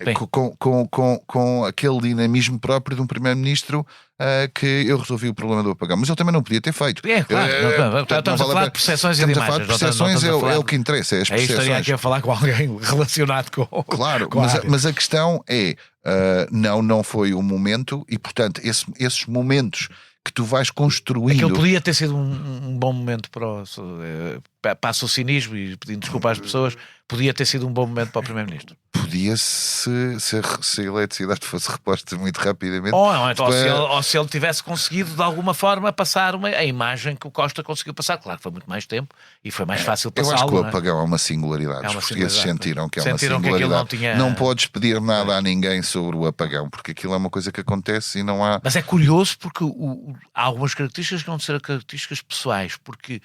Bem. com aquele dinamismo próprio de um primeiro-ministro que eu resolvi o problema do apagão. Mas ele também não podia ter feito. É, claro. Estamos a falar de percepções e de Estamos a falar imagens. de percepções, é o que interessa, é as É isto estaria percepções. aqui a falar com alguém relacionado com... Claro, com a área. mas a questão é, não foi o momento e, portanto, esses momentos que tu vais construindo... Aquele podia ter sido um bom momento passo o cinismo e pedindo desculpa às pessoas, podia ter sido um bom momento para o Primeiro-Ministro. Podia se a eletricidade fosse reposta muito rapidamente. Ou se ele tivesse conseguido de alguma forma passar a imagem que o Costa conseguiu passar. Claro que foi muito mais tempo e foi mais fácil passá-lo. Eu acho que o não é? apagão é uma singularidade. Os portugueses sentiram que é uma singularidade. Não podes pedir nada a ninguém sobre o apagão, porque aquilo é uma coisa que acontece e não há... Mas é curioso porque há algumas características que vão ser características pessoais, porque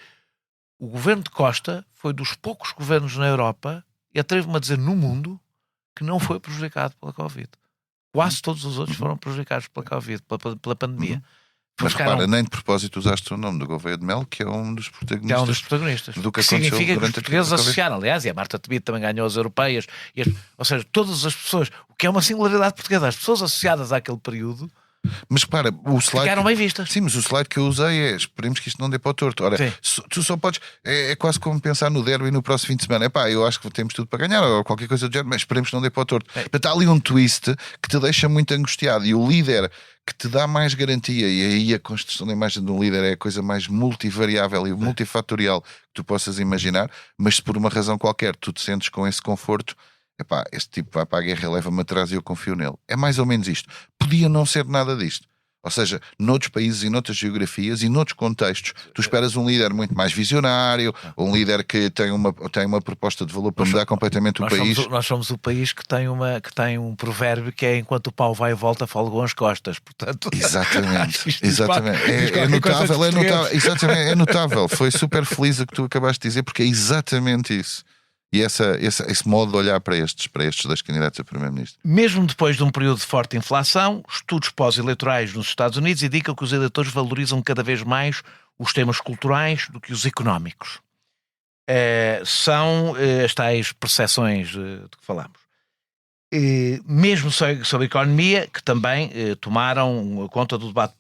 o governo de Costa foi dos poucos governos na Europa, e atrevo-me a dizer no mundo, que não foi prejudicado pela Covid. Quase todos os outros foram prejudicados pela Covid, pela pandemia. Mas repara, nem de propósito usaste o nome do Gouveia de Mel, que é um dos protagonistas. Que é um dos protagonistas. Do que significa que os durante portugueses associaram. Aliás, e a Marta Tebet também ganhou as europeias. Ou seja, todas as pessoas, o que é uma singularidade portuguesa, as pessoas associadas àquele período Mas para o slide. ficaram bem vistas. Sim, mas o slide que eu usei é: esperemos que isto não dê para o torto. Ora, tu só podes. É quase como pensar no derby no próximo fim de semana. Epá, eu acho que temos tudo para ganhar, ou qualquer coisa do género, mas esperemos que não dê para o torto. Portanto, há ali um twist que te deixa muito angustiado. E o líder que te dá mais garantia, e aí a construção da imagem de um líder é a coisa mais multivariável e multifatorial que tu possas imaginar, mas se por uma razão qualquer tu te sentes com esse conforto. Epá, este tipo vai para a guerra, leva-me atrás e eu confio nele. É mais ou menos isto. Podia não ser nada disto. Ou seja, noutros países e noutras geografias e noutros contextos, tu esperas um líder muito mais visionário, um líder que tem uma proposta de valor para mudar completamente o país. Nós somos o país que tem um provérbio que é: enquanto o pau vai e volta, folgam as costas. Portanto, exatamente. É notável, é notável. Exatamente, é notável. Foi super feliz o que tu acabaste de dizer, porque é exatamente isso. E esse modo de olhar para estes dois candidatos a primeiro-ministro. Mesmo depois de um período de forte inflação, estudos pós-eleitorais nos Estados Unidos indicam que os eleitores valorizam cada vez mais os temas culturais do que os económicos. São as tais percepções de que falamos. Mesmo sobre a economia, que também tomaram conta do debate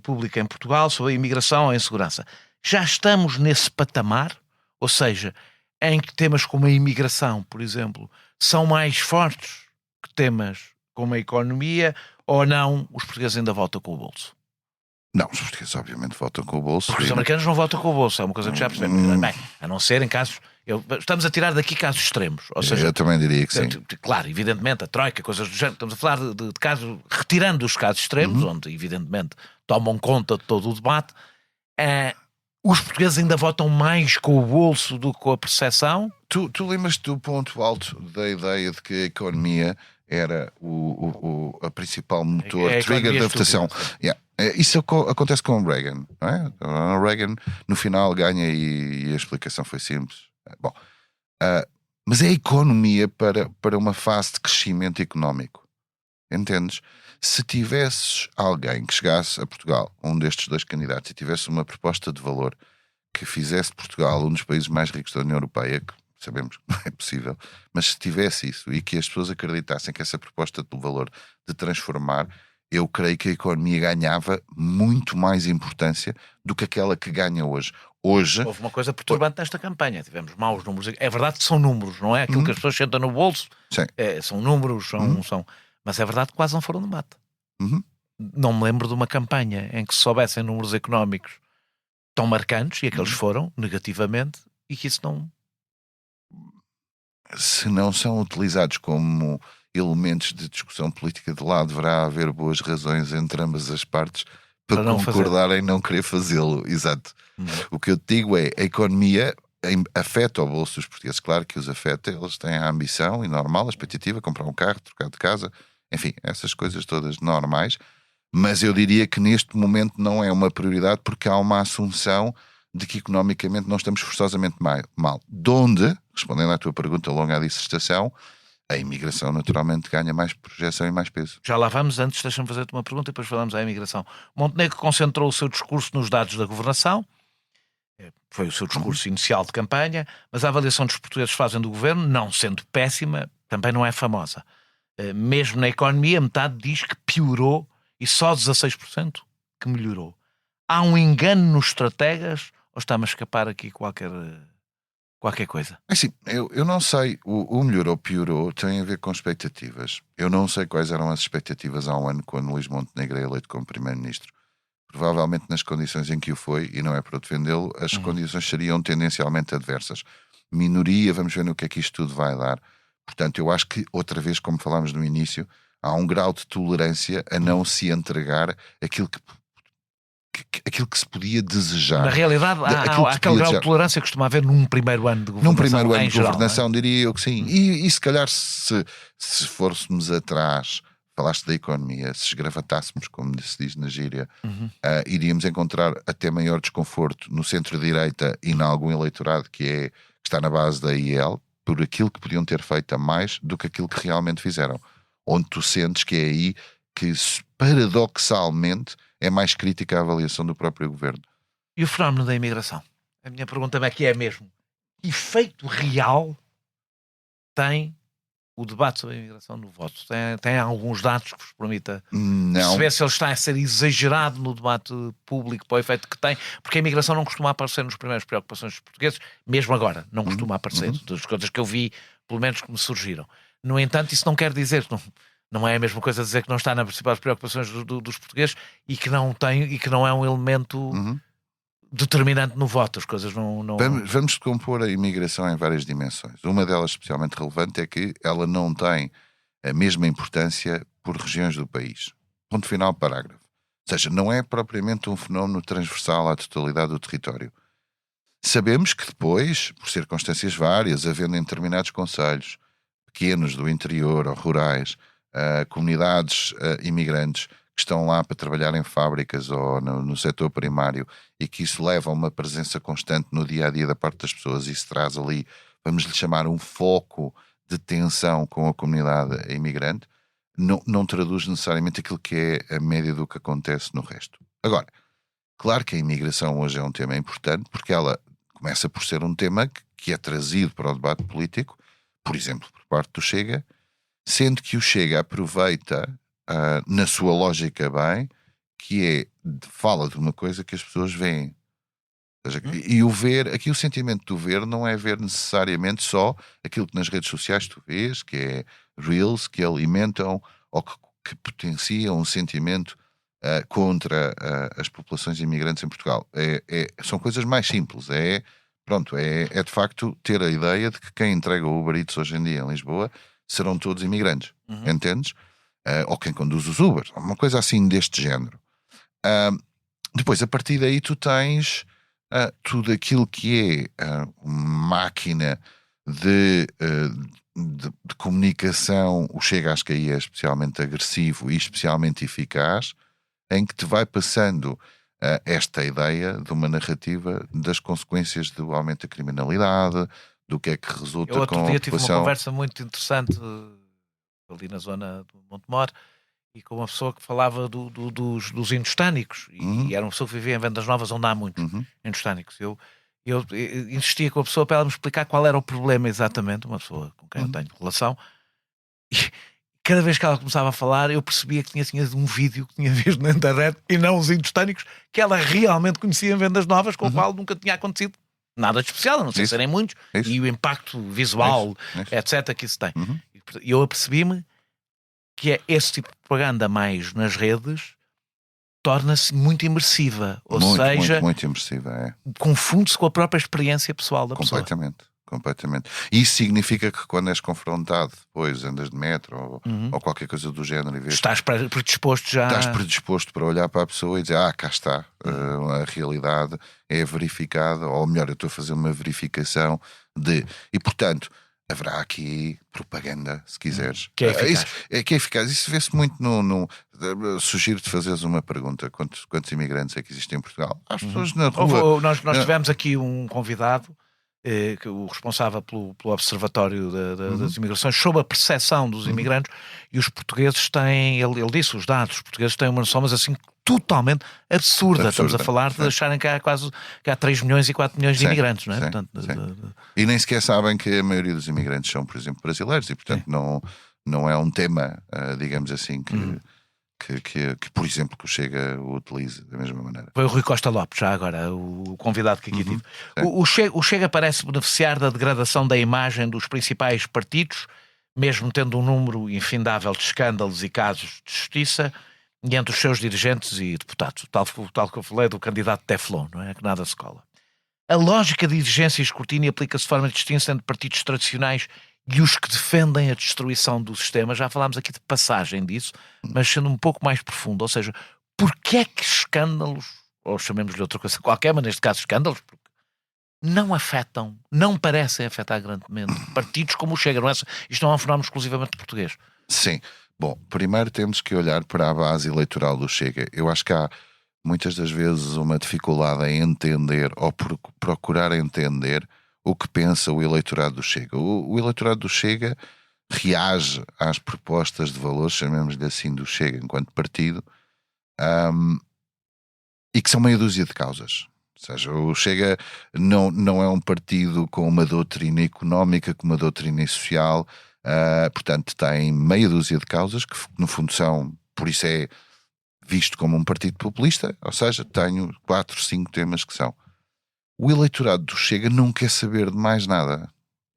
público em Portugal sobre a imigração ou a insegurança. Já estamos nesse patamar, ou seja, em que temas como a imigração, por exemplo, são mais fortes que temas como a economia, ou não, os portugueses ainda votam com o bolso? Não, os portugueses obviamente votam com o bolso. Porque os americanos não votam com o bolso, é uma coisa que já percebemos. Bem, a não ser em casos... Estamos a tirar daqui casos extremos. Ou seja, eu também diria que sim. Claro, evidentemente, a Troika, coisas do género, estamos a falar de casos, retirando os casos extremos, onde evidentemente tomam conta de todo o debate. Os portugueses ainda votam mais com o bolso do que com a percepção? Tu lembras-te do ponto alto da ideia de que a economia era a principal motor, trigger da votação? Isso acontece com o Reagan, não é? O Reagan no final ganha e a explicação foi simples. Bom, mas é a economia para uma fase de crescimento económico. Entendes? Se tivesses alguém que chegasse a Portugal, um destes dois candidatos, e tivesse uma proposta de valor que fizesse Portugal um dos países mais ricos da União Europeia, que sabemos que não é possível, mas se tivesse isso e que as pessoas acreditassem que essa proposta de valor de transformar, eu creio que a economia ganhava muito mais importância do que aquela que ganha hoje. Hoje... Houve uma coisa perturbante nesta campanha. Tivemos maus números. É verdade que são números, não é? Aquilo que as pessoas sentam no bolso. São números, são... Mas é verdade que quase não foram de mata. Não me lembro de uma campanha em que se soubessem números económicos tão marcantes, e aqueles foram, negativamente, e que isso não... se não são utilizados como elementos de discussão política de lá, deverá haver boas razões entre ambas as partes para não concordar em não querer fazê-lo. Exato. O que eu te digo é, a economia afeta o bolso dos portugueses. Claro que os afeta, eles têm a ambição e normal, a expectativa, comprar um carro, trocar de casa, enfim, essas coisas todas normais, mas eu diria que neste momento não é uma prioridade porque há uma assunção de que economicamente não estamos forçosamente mal. De onde, respondendo à tua pergunta longa à dissertação, a imigração naturalmente ganha mais projeção e mais peso. Já lá vamos, antes deixa-me fazer-te uma pergunta e depois falamos à imigração. Montenegro concentrou o seu discurso nos dados da governação, foi o seu discurso inicial de campanha, mas a avaliação dos portugueses fazem do governo, não sendo péssima, também não é famosa. Mesmo na economia, metade diz que piorou e só 16% que melhorou. Há um engano nos estrategas ou está-me a escapar aqui qualquer coisa? Assim, eu não sei, o melhorou ou piorou tem a ver com expectativas. Eu não sei quais eram as expectativas há um ano quando Luís Montenegro é eleito como primeiro-ministro. Provavelmente nas condições em que o foi, e não é para defendê-lo, as condições seriam tendencialmente adversas. Minoria, vamos ver no que é que isto tudo vai dar. Portanto, eu acho que, outra vez, como falámos no início, há um grau de tolerância a não se entregar aquilo que se podia desejar. Na realidade, há aquele grau de tolerância que costuma haver num primeiro ano de governação. Num primeiro ano de geral, governação, diria eu que sim. E se calhar, se fôssemos atrás, falaste da economia, se esgravatássemos, como se diz na gíria, iríamos encontrar até maior desconforto no centro-direita e em algum eleitorado que está na base da IEL, por aquilo que podiam ter feito a mais do que aquilo que realmente fizeram. Onde tu sentes que é aí que, paradoxalmente, é mais crítica a avaliação do próprio governo. E o fenómeno da imigração? A minha pergunta é que é mesmo: que efeito real tem o debate sobre a imigração no voto? Tem alguns dados que vos permita perceber se ele está a ser exagerado no debate público para o efeito que tem? Porque a imigração não costuma aparecer nas primeiras preocupações dos portugueses, mesmo agora, não costuma aparecer, das coisas que eu vi, pelo menos que me surgiram. No entanto, isso não quer dizer, não é a mesma coisa dizer que não está nas principais preocupações dos portugueses e que não é um elemento determinante no voto. As coisas não... Vamos compor a imigração em várias dimensões. Uma delas especialmente relevante é que ela não tem a mesma importância por regiões do país. Ponto final, parágrafo. Ou seja, não é propriamente um fenómeno transversal à totalidade do território. Sabemos que depois, por circunstâncias várias, havendo em determinados concelhos pequenos do interior ou rurais, comunidades imigrantes que estão lá para trabalhar em fábricas ou no setor primário e que isso leva a uma presença constante no dia-a-dia da parte das pessoas e isso traz ali, vamos lhe chamar, um foco de tensão com a comunidade imigrante, não traduz necessariamente aquilo que é a média do que acontece no resto. Agora, claro que a imigração hoje é um tema importante porque ela começa por ser um tema que é trazido para o debate político, por exemplo, por parte do Chega, sendo que o Chega aproveita, na sua lógica bem, que fala de uma coisa que as pessoas veem. Ou seja, e o ver, aqui o sentimento do ver não é ver necessariamente só aquilo que nas redes sociais tu vês, que é reels, que alimentam ou que potenciam um sentimento contra as populações imigrantes em Portugal. São coisas mais simples. É de facto ter a ideia de que quem entrega o Uber Eats hoje em dia em Lisboa serão todos imigrantes, entendes? Ou quem conduz os Ubers, uma coisa assim deste género. Depois, a partir daí, tu tens tudo aquilo que é máquina de comunicação, o Chega acho que aí é especialmente agressivo e especialmente eficaz, em que te vai passando esta ideia de uma narrativa das consequências do aumento da criminalidade, do que é que resulta com a população. Eu outro dia tive uma conversa muito interessante ali na zona de Montemor e com uma pessoa que falava dos indostânicos e era uma pessoa que vivia em Vendas Novas onde há muitos indostânicos. Eu insistia com a pessoa para ela me explicar qual era o problema exatamente, uma pessoa com quem eu tenho relação, e cada vez que ela começava a falar eu percebia que tinha um vídeo que tinha visto na internet e não os indostânicos que ela realmente conhecia em Vendas Novas, com o qual nunca tinha acontecido nada de especial, a não sei serem muitos, e o impacto visual, etc. que isso tem. E eu apercebi-me que esse tipo de propaganda mais nas redes torna-se muito imersiva, ou seja, muito imersiva, confunde-se com a própria experiência pessoal da pessoa. completamente. Isso significa que quando és confrontado, depois andas de metro ou qualquer coisa do género e vês, Estás predisposto já. estás predisposto para olhar para a pessoa e dizer, cá está, a realidade é verificada, ou melhor, eu estou a fazer uma verificação e portanto haverá aqui propaganda, se quiseres. Que é eficaz. Que é eficaz. Isso vê-se muito sugiro-te fazeres uma pergunta: quantos imigrantes é que existem em Portugal? Há pessoas na rua. Nós tivemos aqui um convidado, o responsável pelo Observatório das Imigrações, sobre a percepção dos imigrantes, e os portugueses têm, ele disse, os dados, os portugueses têm uma noção, mas assim, totalmente absurda. Estamos a falar de acharem que há 3 milhões e 4 milhões de imigrantes, não é? Sim, Portanto, E nem sequer sabem que a maioria dos imigrantes são, por exemplo, brasileiros, e portanto não é um tema, digamos assim, que, por exemplo, que o Chega o utilize da mesma maneira. Foi o Rui Costa Lopes, já agora, o convidado que aqui tive. O Chega parece beneficiar da degradação da imagem dos principais partidos, mesmo tendo um número infindável de escândalos e casos de justiça, e entre os seus dirigentes e deputados, tal que eu falei do candidato Teflon, não é? Que nada se cola. A lógica de exigência e escrutínio aplica-se de forma distinta entre partidos tradicionais e os que defendem a destruição do sistema. Já falámos aqui de passagem disso, mas sendo um pouco mais profundo. Ou seja, porquê é que escândalos, ou chamemos-lhe outra coisa qualquer, mas neste caso escândalos, porque não parecem afetar grandemente partidos como o Chega, não é? Isto não é um fenómeno exclusivamente português. Sim. Bom, primeiro temos que olhar para a base eleitoral do Chega. Eu acho que há muitas das vezes uma dificuldade em entender ou procurar entender o que pensa o eleitorado do Chega. O eleitorado do Chega reage às propostas de valores, chamemos-lhe assim, do Chega enquanto partido, e que são meia dúzia de causas. Ou seja, o Chega não é um partido com uma doutrina económica, com uma doutrina social. Portanto, tem meia dúzia de causas que no fundo são, por isso é visto como um partido populista. Ou seja, tenho 4, 5 temas que são. O eleitorado do Chega não quer saber de mais nada,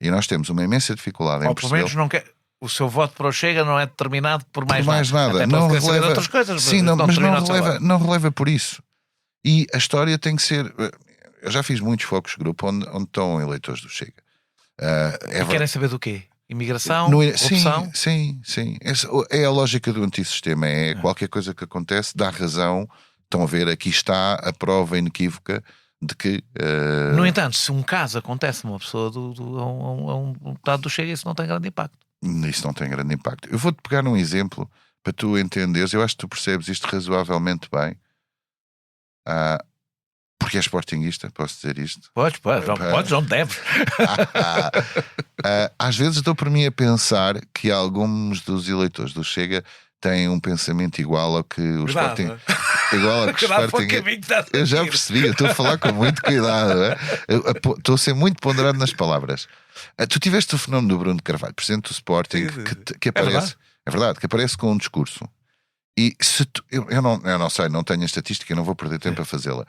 e nós temos uma imensa dificuldade em perceber. Pelo menos não quer. O seu voto para o Chega não é determinado por mais nada. Até não releva outras coisas, sim, mas não releva por isso. E a história tem que ser. Eu já fiz muitos focus group onde estão eleitores do Chega. Querem saber do quê? Imigração? Corrupção? Sim. É a lógica do antissistema. É qualquer coisa que acontece, dá razão. Estão a ver, aqui está a prova inequívoca de que. No entanto, se um caso acontece numa pessoa a um deputado do Chega, isso não tem grande impacto. Isso não tem grande impacto. Eu vou-te pegar um exemplo para tu entenderes. Eu acho que tu percebes isto razoavelmente bem. Porque és sportinguista, posso dizer isto? Podes, não deves. Às vezes dou por mim a pensar que alguns dos eleitores do Chega têm um pensamento igual ao que o Sporting. Igual ao que o Sporting. Eu já percebi, eu estou a falar com muito cuidado. Estou a ser muito ponderado nas palavras. Tu tiveste o fenómeno do Bruno Carvalho, presidente do Sporting, que aparece. É verdade, que aparece com um discurso. E se eu não sei, não tenho a estatística, não vou perder tempo a fazê-la.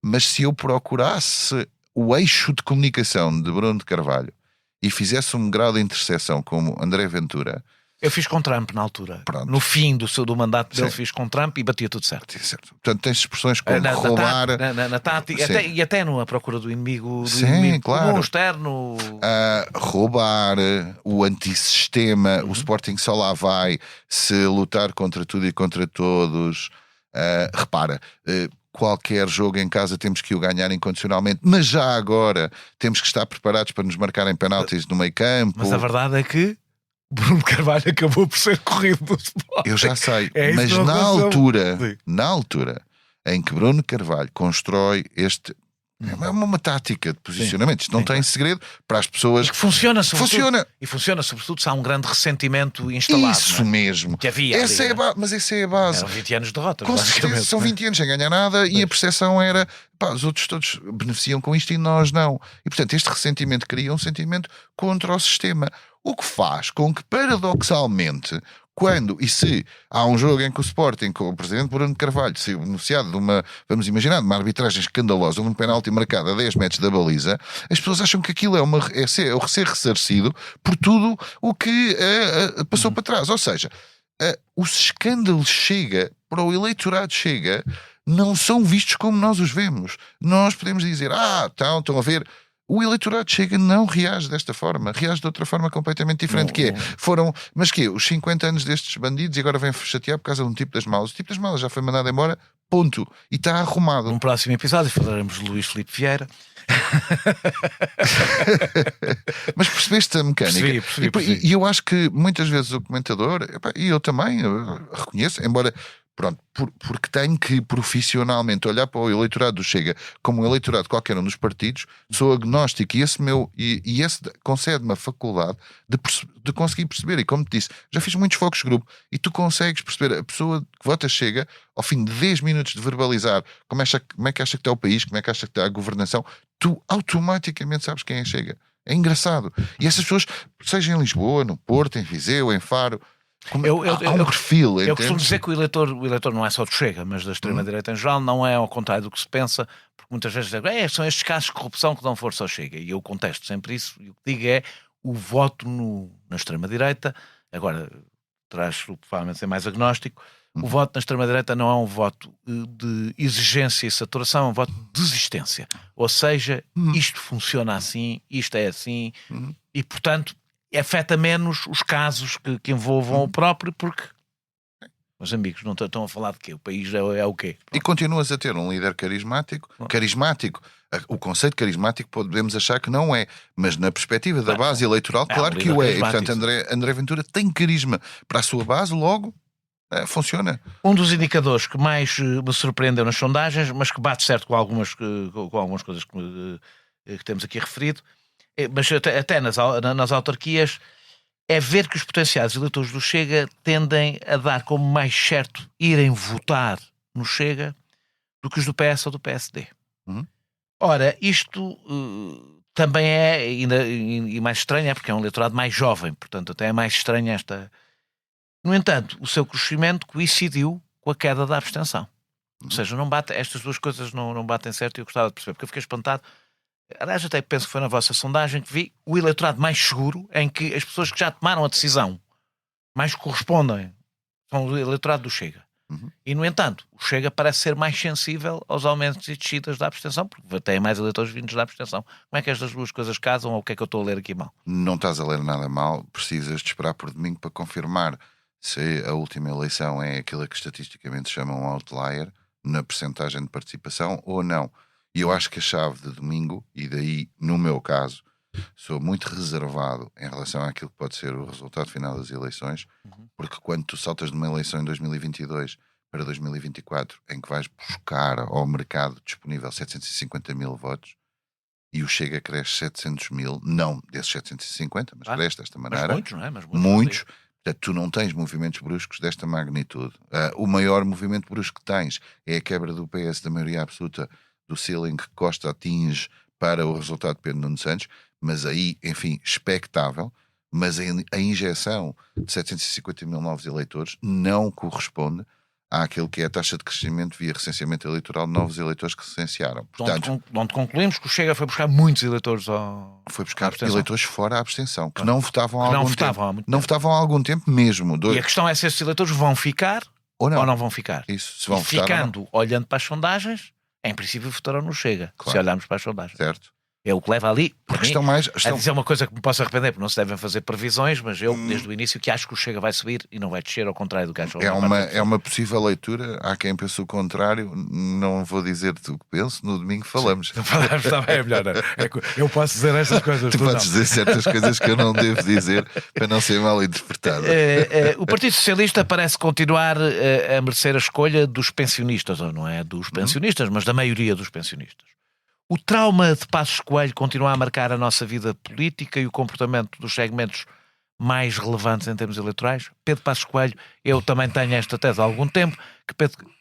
Mas se eu procurasse o eixo de comunicação de Bruno de Carvalho e fizesse um grau de interseção como André Ventura. Eu fiz com Trump na altura. Pronto. No fim do mandato dele, fiz com Trump e batia tudo certo. Portanto, tens expressões como roubar. Na tática, e até na procura do inimigo, claro. comum, externo. Roubar, o antissistema, o Sporting só lá vai se lutar contra tudo e contra todos. Repara. Qualquer jogo em casa temos que o ganhar incondicionalmente, mas já agora temos que estar preparados para nos marcarem penaltis no meio campo. Mas a verdade é que Bruno Carvalho acabou por ser corrido do Sporting. Eu já sei, mas na altura em que Bruno Carvalho constrói este... É uma tática de posicionamento. Isto não tem segredo para as pessoas. E que funciona sobretudo se há um grande ressentimento instalado. Isso mesmo. Que havia. Mas essa é a base. Eram 20 anos de derrotas. Com certeza, são 20 anos sem ganhar nada e a percepção era os outros todos beneficiam com isto e nós não. E portanto este ressentimento cria um sentimento contra o sistema. O que faz com que, paradoxalmente, quando e se há um jogo em que o Sporting, com o presidente Bruno Carvalho, se beneficiado de uma, vamos imaginar, de uma arbitragem escandalosa, de um penalti marcado a 10 metros da baliza, as pessoas acham que aquilo é ser ressarcido por tudo o que passou para trás. Ou seja, os escândalos para o eleitorado Chega, não são vistos como nós os vemos. Nós podemos dizer, estão a ver, O eleitorado Chega não reage desta forma, reage de outra forma completamente diferente, mas os 50 anos destes bandidos e agora vem chatear por causa de um tipo das malas. O tipo das malas já foi mandado embora, ponto, e está arrumado. Num próximo episódio falaremos de Luís Filipe Vieira. Mas percebeste a mecânica? Percebi. E eu acho que muitas vezes o comentador, e eu também reconheço, embora porque tenho que profissionalmente olhar para o eleitorado do Chega como um eleitorado de qualquer um dos partidos, sou agnóstico, e esse concede-me a faculdade de conseguir perceber. E como te disse, já fiz muitos focos de grupo e tu consegues perceber a pessoa que vota Chega ao fim de 10 minutos de verbalizar como é que acha que está o país, como é que acha que está a governação, tu automaticamente sabes quem é Chega. É engraçado. E essas pessoas, seja em Lisboa, no Porto, em Viseu, em Faro, há um perfil. Eu costumo dizer que o eleitor não é só do Chega, mas da extrema-direita em geral, não é ao contrário do que se pensa, porque muitas vezes dizem, são estes casos de corrupção que dão força ao Chega, e eu contesto sempre isso, e o que digo é o voto na extrema-direita, agora terás provavelmente ser mais agnóstico, o voto na extrema-direita não é um voto de exigência e saturação, é um voto de desistência. Ou seja, isto funciona assim, isto é assim, e portanto afeta menos os casos que envolvam o próprio, porque meus amigos não estão a falar de quê? O país é o quê? E continuas a ter um líder carismático. O conceito carismático podemos achar que não é, mas na perspectiva da base eleitoral, claro que o é. E portanto André Ventura tem carisma para a sua base, logo funciona. Um dos indicadores que mais me surpreendeu nas sondagens, mas que bate certo com algumas coisas que temos aqui referido, mas até nas autarquias, é ver que os potenciais eleitores do Chega tendem a dar como mais certo irem votar no Chega do que os do PS ou do PSD. Ora, isto também é ainda e mais estranho, porque é um eleitorado mais jovem, portanto até é mais estranho esta... No entanto, o seu crescimento coincidiu com a queda da abstenção. Ou seja, estas duas coisas não batem certo, e eu gostava de perceber, porque eu fiquei espantado. Aliás, até penso que foi na vossa sondagem que vi o eleitorado mais seguro, em que as pessoas que já tomaram a decisão mais correspondem são o eleitorado do Chega. E, no entanto, o Chega parece ser mais sensível aos aumentos e descidas da abstenção, porque tem mais eleitores vindos da abstenção. Como é que estas duas coisas casam, ou o que é que eu estou a ler aqui mal? Não estás a ler nada mal, precisas de esperar por domingo para confirmar se a última eleição é aquilo que estatisticamente chamam um outlier na percentagem de participação ou não. E eu acho que a chave de domingo, e daí, no meu caso, sou muito reservado em relação àquilo que pode ser o resultado final das eleições, porque quando tu saltas de uma eleição em 2022 para 2024, em que vais buscar ao mercado disponível 750 mil votos, e o Chega cresce 700 mil, não desses 750, mas cresce desta maneira. Mas muitos, não é? Muitos. Portanto, tu não tens movimentos bruscos desta magnitude. O maior movimento brusco que tens é a quebra do PS da maioria absoluta do ceiling que Costa atinge para o resultado de Pedro Nuno Santos, mas aí, enfim, expectável, mas a injeção de 750 mil novos eleitores não corresponde àquilo que é a taxa de crescimento via recenseamento eleitoral de novos eleitores que recensearam. Portanto, onde concluímos que o Chega foi buscar muitos eleitores foi buscar eleitores fora a abstenção, que não votavam há algum tempo mesmo. E a questão é se esses eleitores vão ficar ou não vão ficar. Isso, se vão votar, ficando, olhando para as sondagens, em princípio votarão no Chega, claro, se olharmos para as sondagens. Certo. É o que leva ali, porque a dizer uma coisa que me posso arrepender, porque não se devem fazer previsões, mas eu, desde o início, que acho que o Chega vai subir e não vai descer, ao contrário do que acho. É uma possível leitura. Há quem pense o contrário. Não vou dizer-te o que penso. No domingo falamos. Falamos, está bem, é melhor. Eu posso dizer estas coisas. Tu podes dizer certas coisas que eu não devo dizer para não ser mal interpretado. O Partido Socialista parece continuar a merecer a escolha dos pensionistas, ou não é dos pensionistas, mas da maioria dos pensionistas. O trauma de Passos Coelho continua a marcar a nossa vida política e o comportamento dos segmentos mais relevantes em termos eleitorais. Pedro Passos Coelho, eu também tenho esta tese há algum tempo,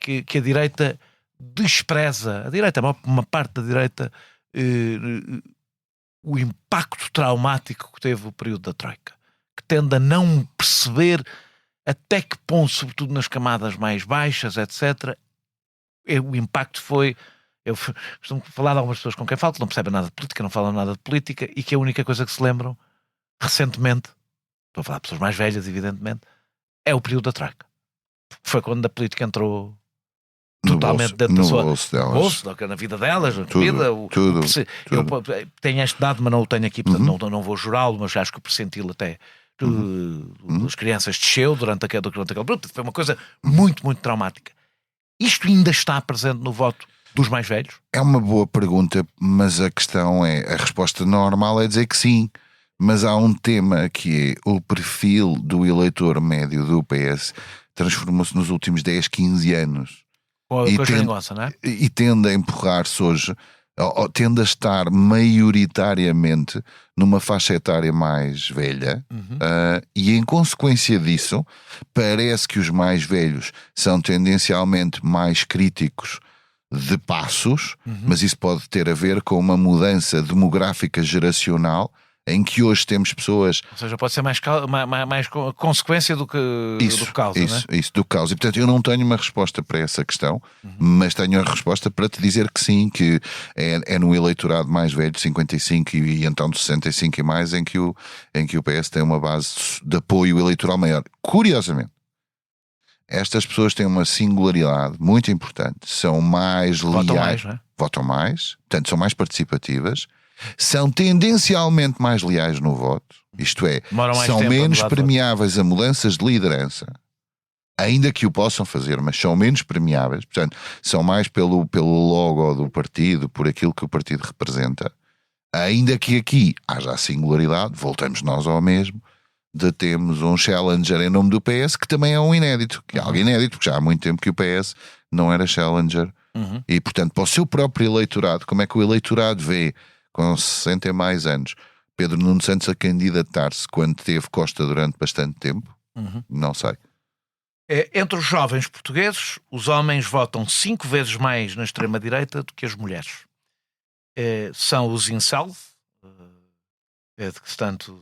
que a direita despreza, uma parte da direita, o impacto traumático que teve o período da Troika, que tende a não perceber até que ponto, sobretudo nas camadas mais baixas, etc., o impacto foi... Eu costumo falar de algumas pessoas com quem falo que não percebem nada de política, não falam nada de política, e que a única coisa que se lembram recentemente, estou a falar de pessoas mais velhas, evidentemente, é o período da Troika. Foi quando a política entrou totalmente dentro da no sua bolso delas. bolso, na vida delas, na vida. Tudo. Eu tenho este dado, mas não o tenho aqui, portanto não vou jurá-lo, mas acho que o percentil até das crianças desceu durante aquele período. Foi uma coisa muito, muito traumática. Isto ainda está presente no voto dos mais velhos? É uma boa pergunta, mas a questão é, a resposta normal é dizer que sim. Mas há um tema que é o perfil do eleitor médio do PS transformou-se nos últimos 10, 15 anos. Com a geringonça, não é? E tende a empurrar-se hoje, ou tende a estar maioritariamente numa faixa etária mais velha, e em consequência disso, parece que os mais velhos são tendencialmente mais críticos de Passos, mas isso pode ter a ver com uma mudança demográfica geracional, em que hoje temos pessoas... Ou seja, pode ser mais consequência do que causa, não é? Isso, do que causa. E, portanto, eu não tenho uma resposta para essa questão, mas tenho a resposta para te dizer que sim, que é no eleitorado mais velho, de 55 e então de 65 e mais, em que o PS tem uma base de apoio eleitoral maior. Curiosamente, estas pessoas têm uma singularidade muito importante, são mais leais... Votam mais, não é? Votam mais, portanto, são mais participativas, são tendencialmente mais leais no voto, isto é, são menos permeáveis a mudanças de liderança, ainda que o possam fazer, mas são menos permeáveis, portanto, são mais pelo logo do partido, por aquilo que o partido representa, ainda que aqui haja a singularidade, voltamos nós ao mesmo, de termos um challenger em nome do PS, que também é um inédito, que é algo inédito, porque já há muito tempo que o PS não era challenger, e portanto, para o seu próprio eleitorado, como é que o eleitorado vê com 60 e mais anos, Pedro Nuno Santos a candidatar-se quando teve Costa durante bastante tempo? Não sei. Entre os jovens portugueses, os homens votam 5 vezes mais na extrema-direita do que as mulheres. São os incels, de que tanto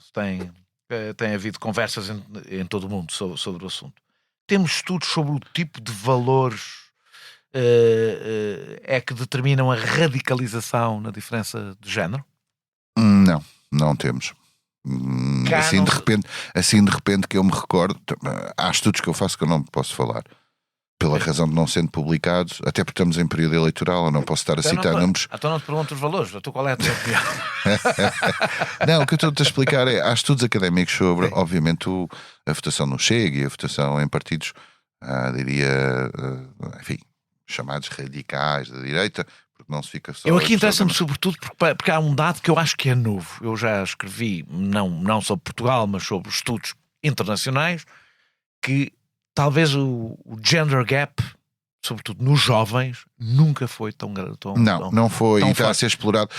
tem havido conversas em todo o mundo sobre o assunto. Temos estudos sobre o tipo de valores que determinam a radicalização na diferença de género? Não temos. Assim de repente que eu me recordo, há estudos que eu faço que eu não posso falar, pela razão de não sendo publicados, até porque estamos em período eleitoral, eu não posso estar a citar números. Então não te pergunto os valores, qual é a tua opinião? Não, o que eu estou a explicar é, há estudos académicos sobre, obviamente, a votação no Chega e a votação em partidos, enfim, chamados radicais da direita, porque não se fica só... Eu aqui interessa-me sobretudo porque há um dado que eu acho que é novo. Eu já escrevi, não sobre Portugal, mas sobre estudos internacionais, que talvez o gender gap, sobretudo nos jovens, nunca foi tão grande. Não foi, e está a ser explorado.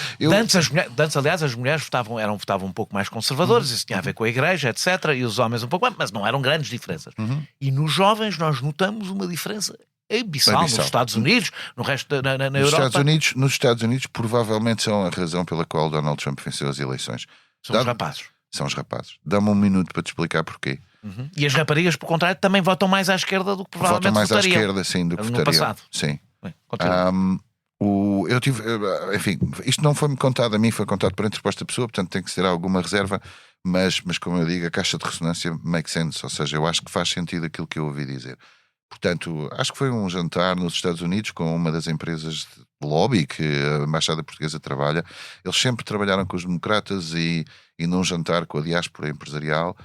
Antes, aliás, as mulheres votavam um pouco mais conservadoras, isso tinha a ver com a igreja, etc. E os homens um pouco mais, mas não eram grandes diferenças. E nos jovens nós notamos uma diferença abissal nos Estados Unidos, no resto na Europa. Nos Estados Unidos provavelmente são a razão pela qual Donald Trump venceu as eleições. São os rapazes. São os rapazes. Dá-me um minuto para te explicar porquê. E as raparigas, por contrário, também votam mais à esquerda do que provavelmente votam mais votariam. À esquerda, sim, do que no votariam. passado. Sim. Bem, eu tive, enfim, isto não foi-me contado a mim, foi contado por entreposta pessoa, portanto tem que ser alguma reserva, mas como eu digo, a caixa de ressonância make sense, ou seja, eu acho que faz sentido aquilo que eu ouvi dizer. Portanto, acho que foi um jantar nos Estados Unidos com uma das empresas de lobby que a Embaixada Portuguesa trabalha. Eles sempre trabalharam com os democratas e num jantar com a diáspora empresarial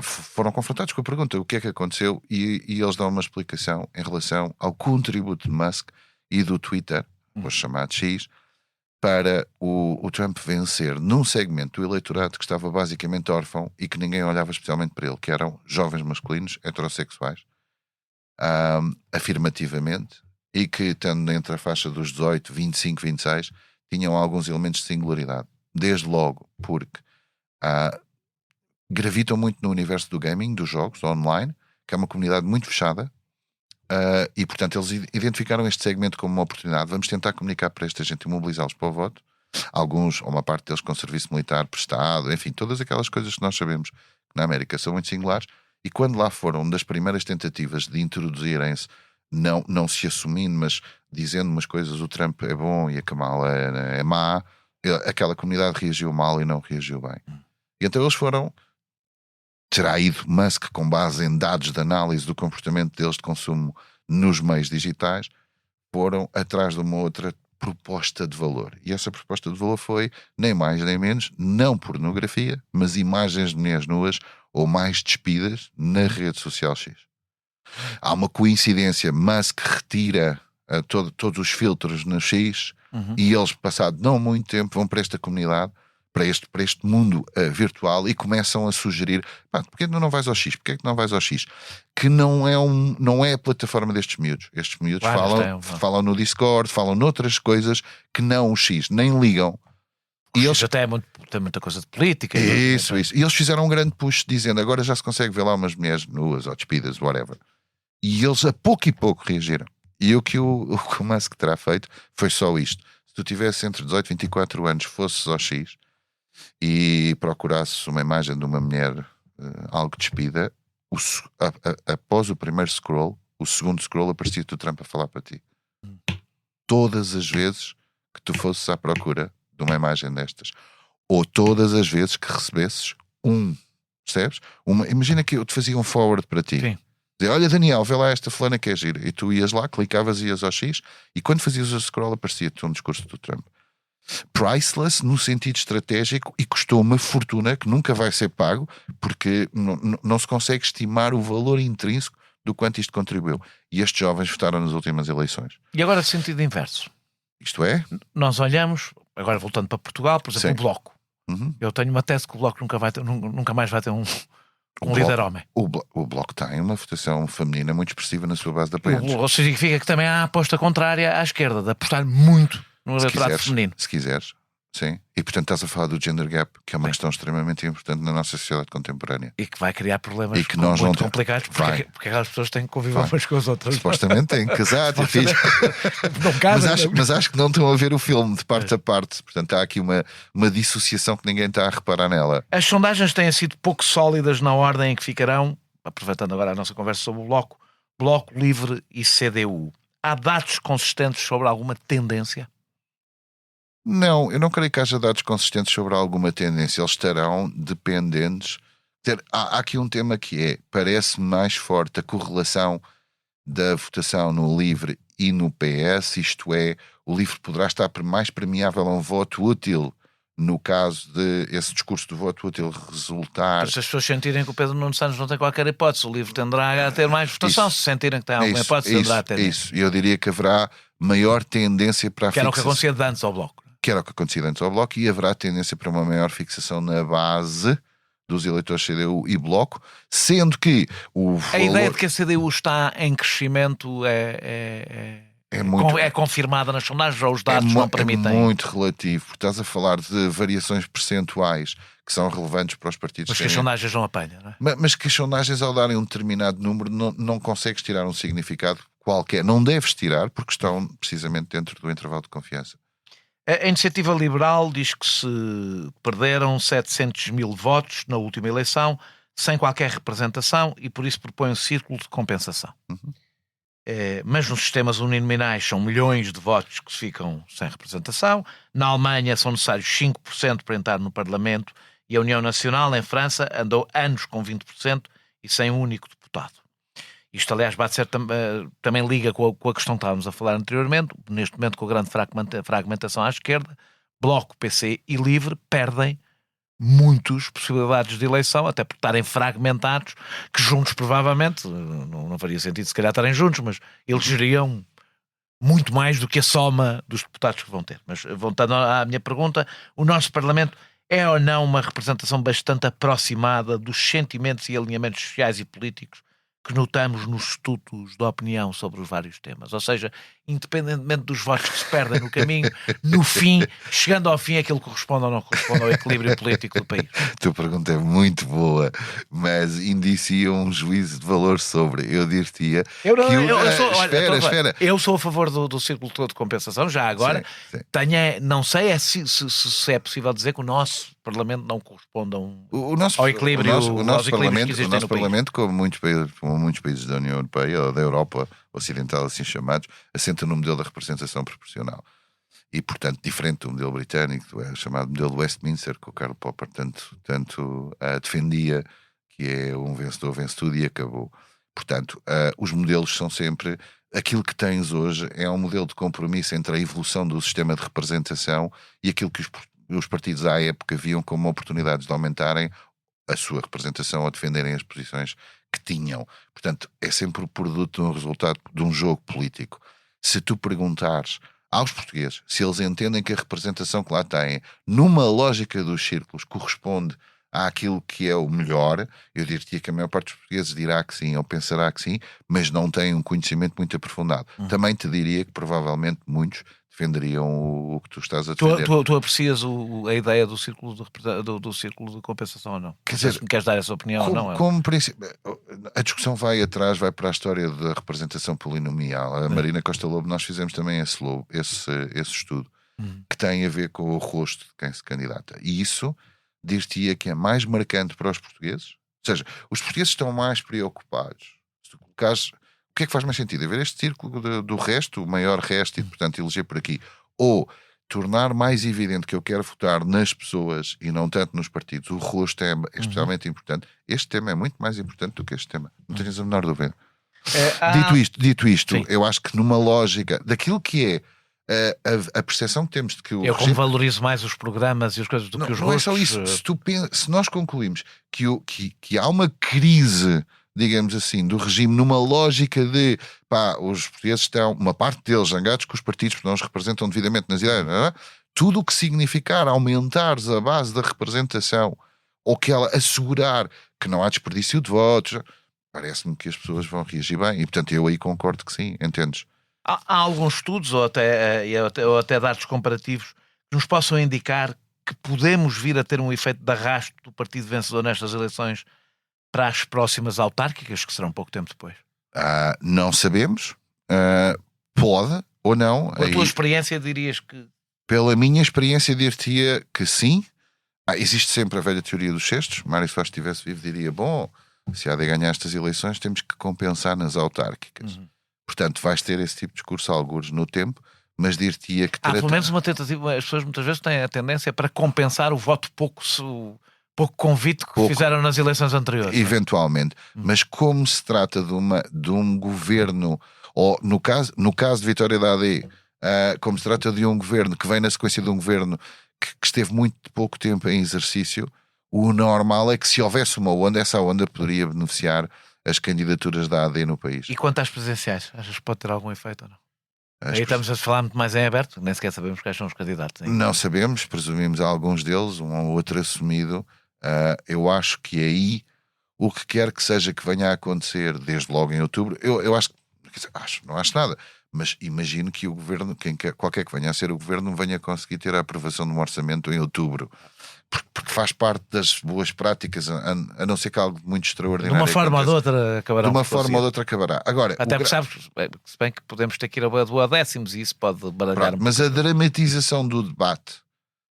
foram confrontados com a pergunta: o que é que aconteceu? E eles dão uma explicação em relação ao contributo de Musk e do Twitter, o chamado X, para o Trump vencer num segmento do eleitorado que estava basicamente órfão e que ninguém olhava especialmente para ele, que eram jovens masculinos heterossexuais, afirmativamente, e que, estando entre a faixa dos 18, 25, 26, tinham alguns elementos de singularidade. Desde logo porque gravitam muito no universo do gaming, dos jogos online, que é uma comunidade muito fechada, e portanto eles identificaram este segmento como uma oportunidade. Vamos tentar comunicar para esta gente e mobilizá-los para o voto. Alguns, ou uma parte deles, com serviço militar prestado, enfim, todas aquelas coisas que nós sabemos que na América são muito singulares. E quando lá foram, uma das primeiras tentativas de introduzirem-se, não se assumindo, mas dizendo umas coisas, o Trump é bom e a Kamala é má, aquela comunidade reagiu mal e não reagiu bem. E então eles foram, terá ido Musk, com base em dados de análise do comportamento deles de consumo nos meios digitais, foram atrás de uma outra proposta de valor. E essa proposta de valor foi, nem mais nem menos, não pornografia, mas imagens de mulheres nuas ou mais despidas na rede social X. Há uma coincidência, Musk retira todos os filtros no X e eles, passado não muito tempo, vão para esta comunidade, para este mundo virtual e começam a sugerir, porque é que não vais ao X? Porque é que não vais ao X? Que não é a plataforma destes miúdos. Estes miúdos falam no Discord, falam noutras coisas que não o X, nem ligam. E eles até tem muita coisa de política. Isso. E eles fizeram um grande push dizendo, agora já se consegue ver lá umas mulheres nuas ou despidas, whatever. E eles a pouco e pouco reagiram. E o que o Musk terá feito foi só isto. Se tu tivesse entre 18 e 24 anos, fosses ao X e procurasses uma imagem de uma mulher algo despida, após o primeiro scroll, o segundo scroll aparecia-te o Trump a falar para ti. Todas as vezes que tu fosses à procura de uma imagem destas, ou todas as vezes que recebesses percebes? Imagina que eu te fazia um forward para ti. Sim. Dizer, olha Daniel, vê lá esta fulana que é gira. E tu ias lá, clicavas e ias ao X, e quando fazias o scroll aparecia-te um discurso do Trump. Priceless no sentido estratégico, e custou uma fortuna que nunca vai ser pago, porque não se consegue estimar o valor intrínseco do quanto isto contribuiu. E estes jovens votaram nas últimas eleições. E agora sentido inverso. Isto é? Nós olhamos, agora voltando para Portugal, por exemplo, o Bloco. Eu tenho uma tese que o Bloco nunca mais vai ter um líder homem. O Bloco tem uma votação feminina muito expressiva na sua base de apoiantes. Ou seja, significa que também há a aposta contrária à esquerda, de apostar muito no eleitorado feminino. Se quiseres, sim. E portanto estás a falar do gender gap, que é uma questão extremamente importante na nossa sociedade contemporânea. E que vai criar problemas que nós muito complicados, porque aquelas pessoas têm que conviver umas com as outras. Supostamente têm que casar, ter filhos. Não casam, mas acho que não estão a ver o filme de parte a parte. Portanto, há aqui uma dissociação que ninguém está a reparar nela. As sondagens têm sido pouco sólidas na ordem em que ficarão, aproveitando agora a nossa conversa sobre o Bloco Livre e CDU. Há dados consistentes sobre alguma tendência? Não, eu não creio que haja dados consistentes sobre alguma tendência. Eles estarão dependentes. Há aqui um tema que parece mais forte a correlação da votação no LIVRE e no PS, isto é, o LIVRE poderá estar mais permeável a um voto útil no caso de esse discurso do voto útil resultar... Mas se as pessoas sentirem que o Pedro Nuno Santos não tem qualquer hipótese, o LIVRE tenderá a ter mais votação. Se sentirem que tem alguma hipótese, tenderá a ter. Isso, eu diria que haverá maior tendência para a fixação. Que era o que acontecia de antes ao Bloco. Que era o que acontecia antes ao Bloco, e haverá tendência para uma maior fixação na base dos eleitores CDU e Bloco, sendo que a ideia de que a CDU está em crescimento é confirmada nas sondagens, ou os dados não permitem? É muito relativo, porque estás a falar de variações percentuais que são relevantes para os partidos. Mas que as sondagens não apanham, não é? Mas que as sondagens, ao darem um determinado número, não consegues tirar um significado qualquer. Não deves tirar, porque estão precisamente dentro do intervalo de confiança. A Iniciativa Liberal diz que se perderam 700 mil votos na última eleição, sem qualquer representação, e por isso propõe um círculo de compensação. Mas nos sistemas uninominais são milhões de votos que se ficam sem representação. Na Alemanha são necessários 5% para entrar no Parlamento, e a União Nacional, em França, andou anos com 20% e sem um único deputado. Isto, aliás, também liga com a questão que estávamos a falar anteriormente. Neste momento, com a grande fragmentação à esquerda, Bloco, PC e Livre perdem muitas possibilidades de eleição, até por estarem fragmentados, que juntos provavelmente, não faria sentido se calhar estarem juntos, mas elegeriam muito mais do que a soma dos deputados que vão ter. Mas voltando à minha pergunta, o nosso Parlamento é ou não uma representação bastante aproximada dos sentimentos e alinhamentos sociais e políticos que notamos nos estudos de opinião sobre os vários temas? Ou seja, independentemente dos votos que se perdem no caminho, no fim, chegando ao fim, aquilo corresponde ou não corresponde ao equilíbrio político do país. A tua pergunta é muito boa, mas indicia um juízo de valor sobre. Eu diria... Espera. Eu sou a favor do círculo todo de compensação, já agora. Sim. Não sei se é possível dizer que o nosso Parlamento não corresponde ao equilíbrio. O nosso Parlamento, como muitos países da União Europeia ou da Europa Ocidental, assim chamados, assenta no modelo da representação proporcional. E, portanto, diferente do modelo britânico, é chamado modelo Westminster, que o Karl Popper tanto defendia, que é um vencedor vence tudo e acabou. Portanto, os modelos são sempre... Aquilo que tens hoje é um modelo de compromisso entre a evolução do sistema de representação e aquilo que os partidos à época viam como oportunidades de aumentarem a sua representação ou defenderem as posições que tinham. Portanto, é sempre o produto de um resultado de um jogo político. Se tu perguntares aos portugueses se eles entendem que a representação que lá têm, numa lógica dos círculos, corresponde àquilo que é o melhor, eu diria que a maior parte dos portugueses dirá que sim ou pensará que sim, mas não tem um conhecimento muito aprofundado. Também te diria que provavelmente muitos defenderiam o que tu estás a defender. Tu aprecias a ideia do círculo do círculo de compensação ou não? Quer dizer, se me queres dar essa opinião ou não? Como princípio, a discussão vai para a história da representação polinomial. A Marina Costa Lobo, nós fizemos também esse estudo que tem a ver com o rosto de quem se candidata. E isso dir-te-ia que é mais marcante para os portugueses. Ou seja, os portugueses estão mais preocupados. Se tu colocares, o que é que faz mais sentido? Haver este círculo do resto, o maior resto, e portanto eleger por aqui. Ou tornar mais evidente que eu quero votar nas pessoas e não tanto nos partidos. O rosto é especialmente importante. Este tema é muito mais importante do que este tema. Não tens a menor dúvida. Dito isto, eu acho que numa lógica daquilo que é a percepção que temos de que o regime... como valorizo mais os programas e as coisas do que os rostos. Não é só isso. Se nós concluímos que há uma crise, digamos assim, do regime numa lógica de os portugueses estão, uma parte deles, zangados com os partidos porque não os representam devidamente nas ideias, não é? Tudo o que significar aumentares a base da representação ou que ela assegurar que não há desperdício de votos, parece-me que as pessoas vão reagir bem. E portanto eu aí concordo que sim, entendes? Há alguns estudos ou até dados comparativos que nos possam indicar que podemos vir a ter um efeito de arrasto do partido vencedor nestas eleições para as próximas autárquicas, que serão pouco tempo depois? Não sabemos. Pode ou não. Com a tua experiência dirias que... Pela minha experiência dir-te-ia que sim. Existe sempre a velha teoria dos cestos. Mário Soares, se estivesse vivo, diria, bom, se há de ganhar estas eleições temos que compensar nas autárquicas. Portanto, vais ter esse tipo de discurso algures no tempo, mas dir-te-ia que... pelo menos uma tentativa. As pessoas muitas vezes têm a tendência para compensar o voto pouco convite que fizeram nas eleições anteriores. Eventualmente. Mas como se trata de um governo, ou no caso de Vitória da AD, como se trata de um governo que vem na sequência de um governo que esteve muito pouco tempo em exercício, o normal é que se houvesse uma onda, essa onda poderia beneficiar as candidaturas da AD no país. E quanto às presidenciais, achas que pode ter algum efeito ou não? Aí estamos a falar muito mais em aberto, nem sequer sabemos quais são os candidatos. Não sabemos, presumimos alguns deles, um ou outro assumido. Eu acho que aí, o que quer que seja que venha a acontecer desde logo em outubro, eu acho, não acho nada, mas imagino que o governo, qualquer que venha a ser o governo, venha conseguir ter a aprovação de um orçamento em outubro. Porque faz parte das boas práticas, a não ser que algo muito extraordinário. De uma forma ou de outra acabará. De uma forma ou de outra acabará. Agora, até porque sabes, se bem que podemos ter que ir a duodécimos e isso pode baralhar. Mas a dramatização do debate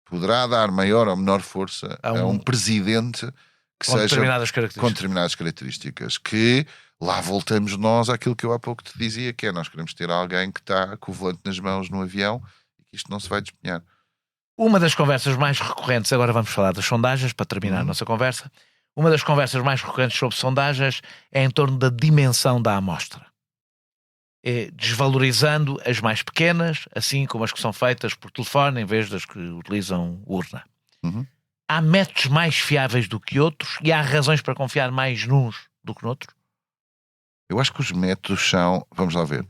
poderá dar maior ou menor força a um presidente que com seja com determinadas características. Que lá voltamos nós àquilo que eu há pouco te dizia, que é nós queremos ter alguém que está com o volante nas mãos no avião e que isto não se vai despenhar. Uma das conversas mais recorrentes, agora vamos falar das sondagens, para terminar a nossa conversa. Uma das conversas mais recorrentes sobre sondagens é em torno da dimensão da amostra. Desvalorizando as mais pequenas, assim como as que são feitas por telefone, em vez das que utilizam urna. Há métodos mais fiáveis do que outros e há razões para confiar mais nuns do que noutros? Eu acho que os métodos são... Vamos lá ver.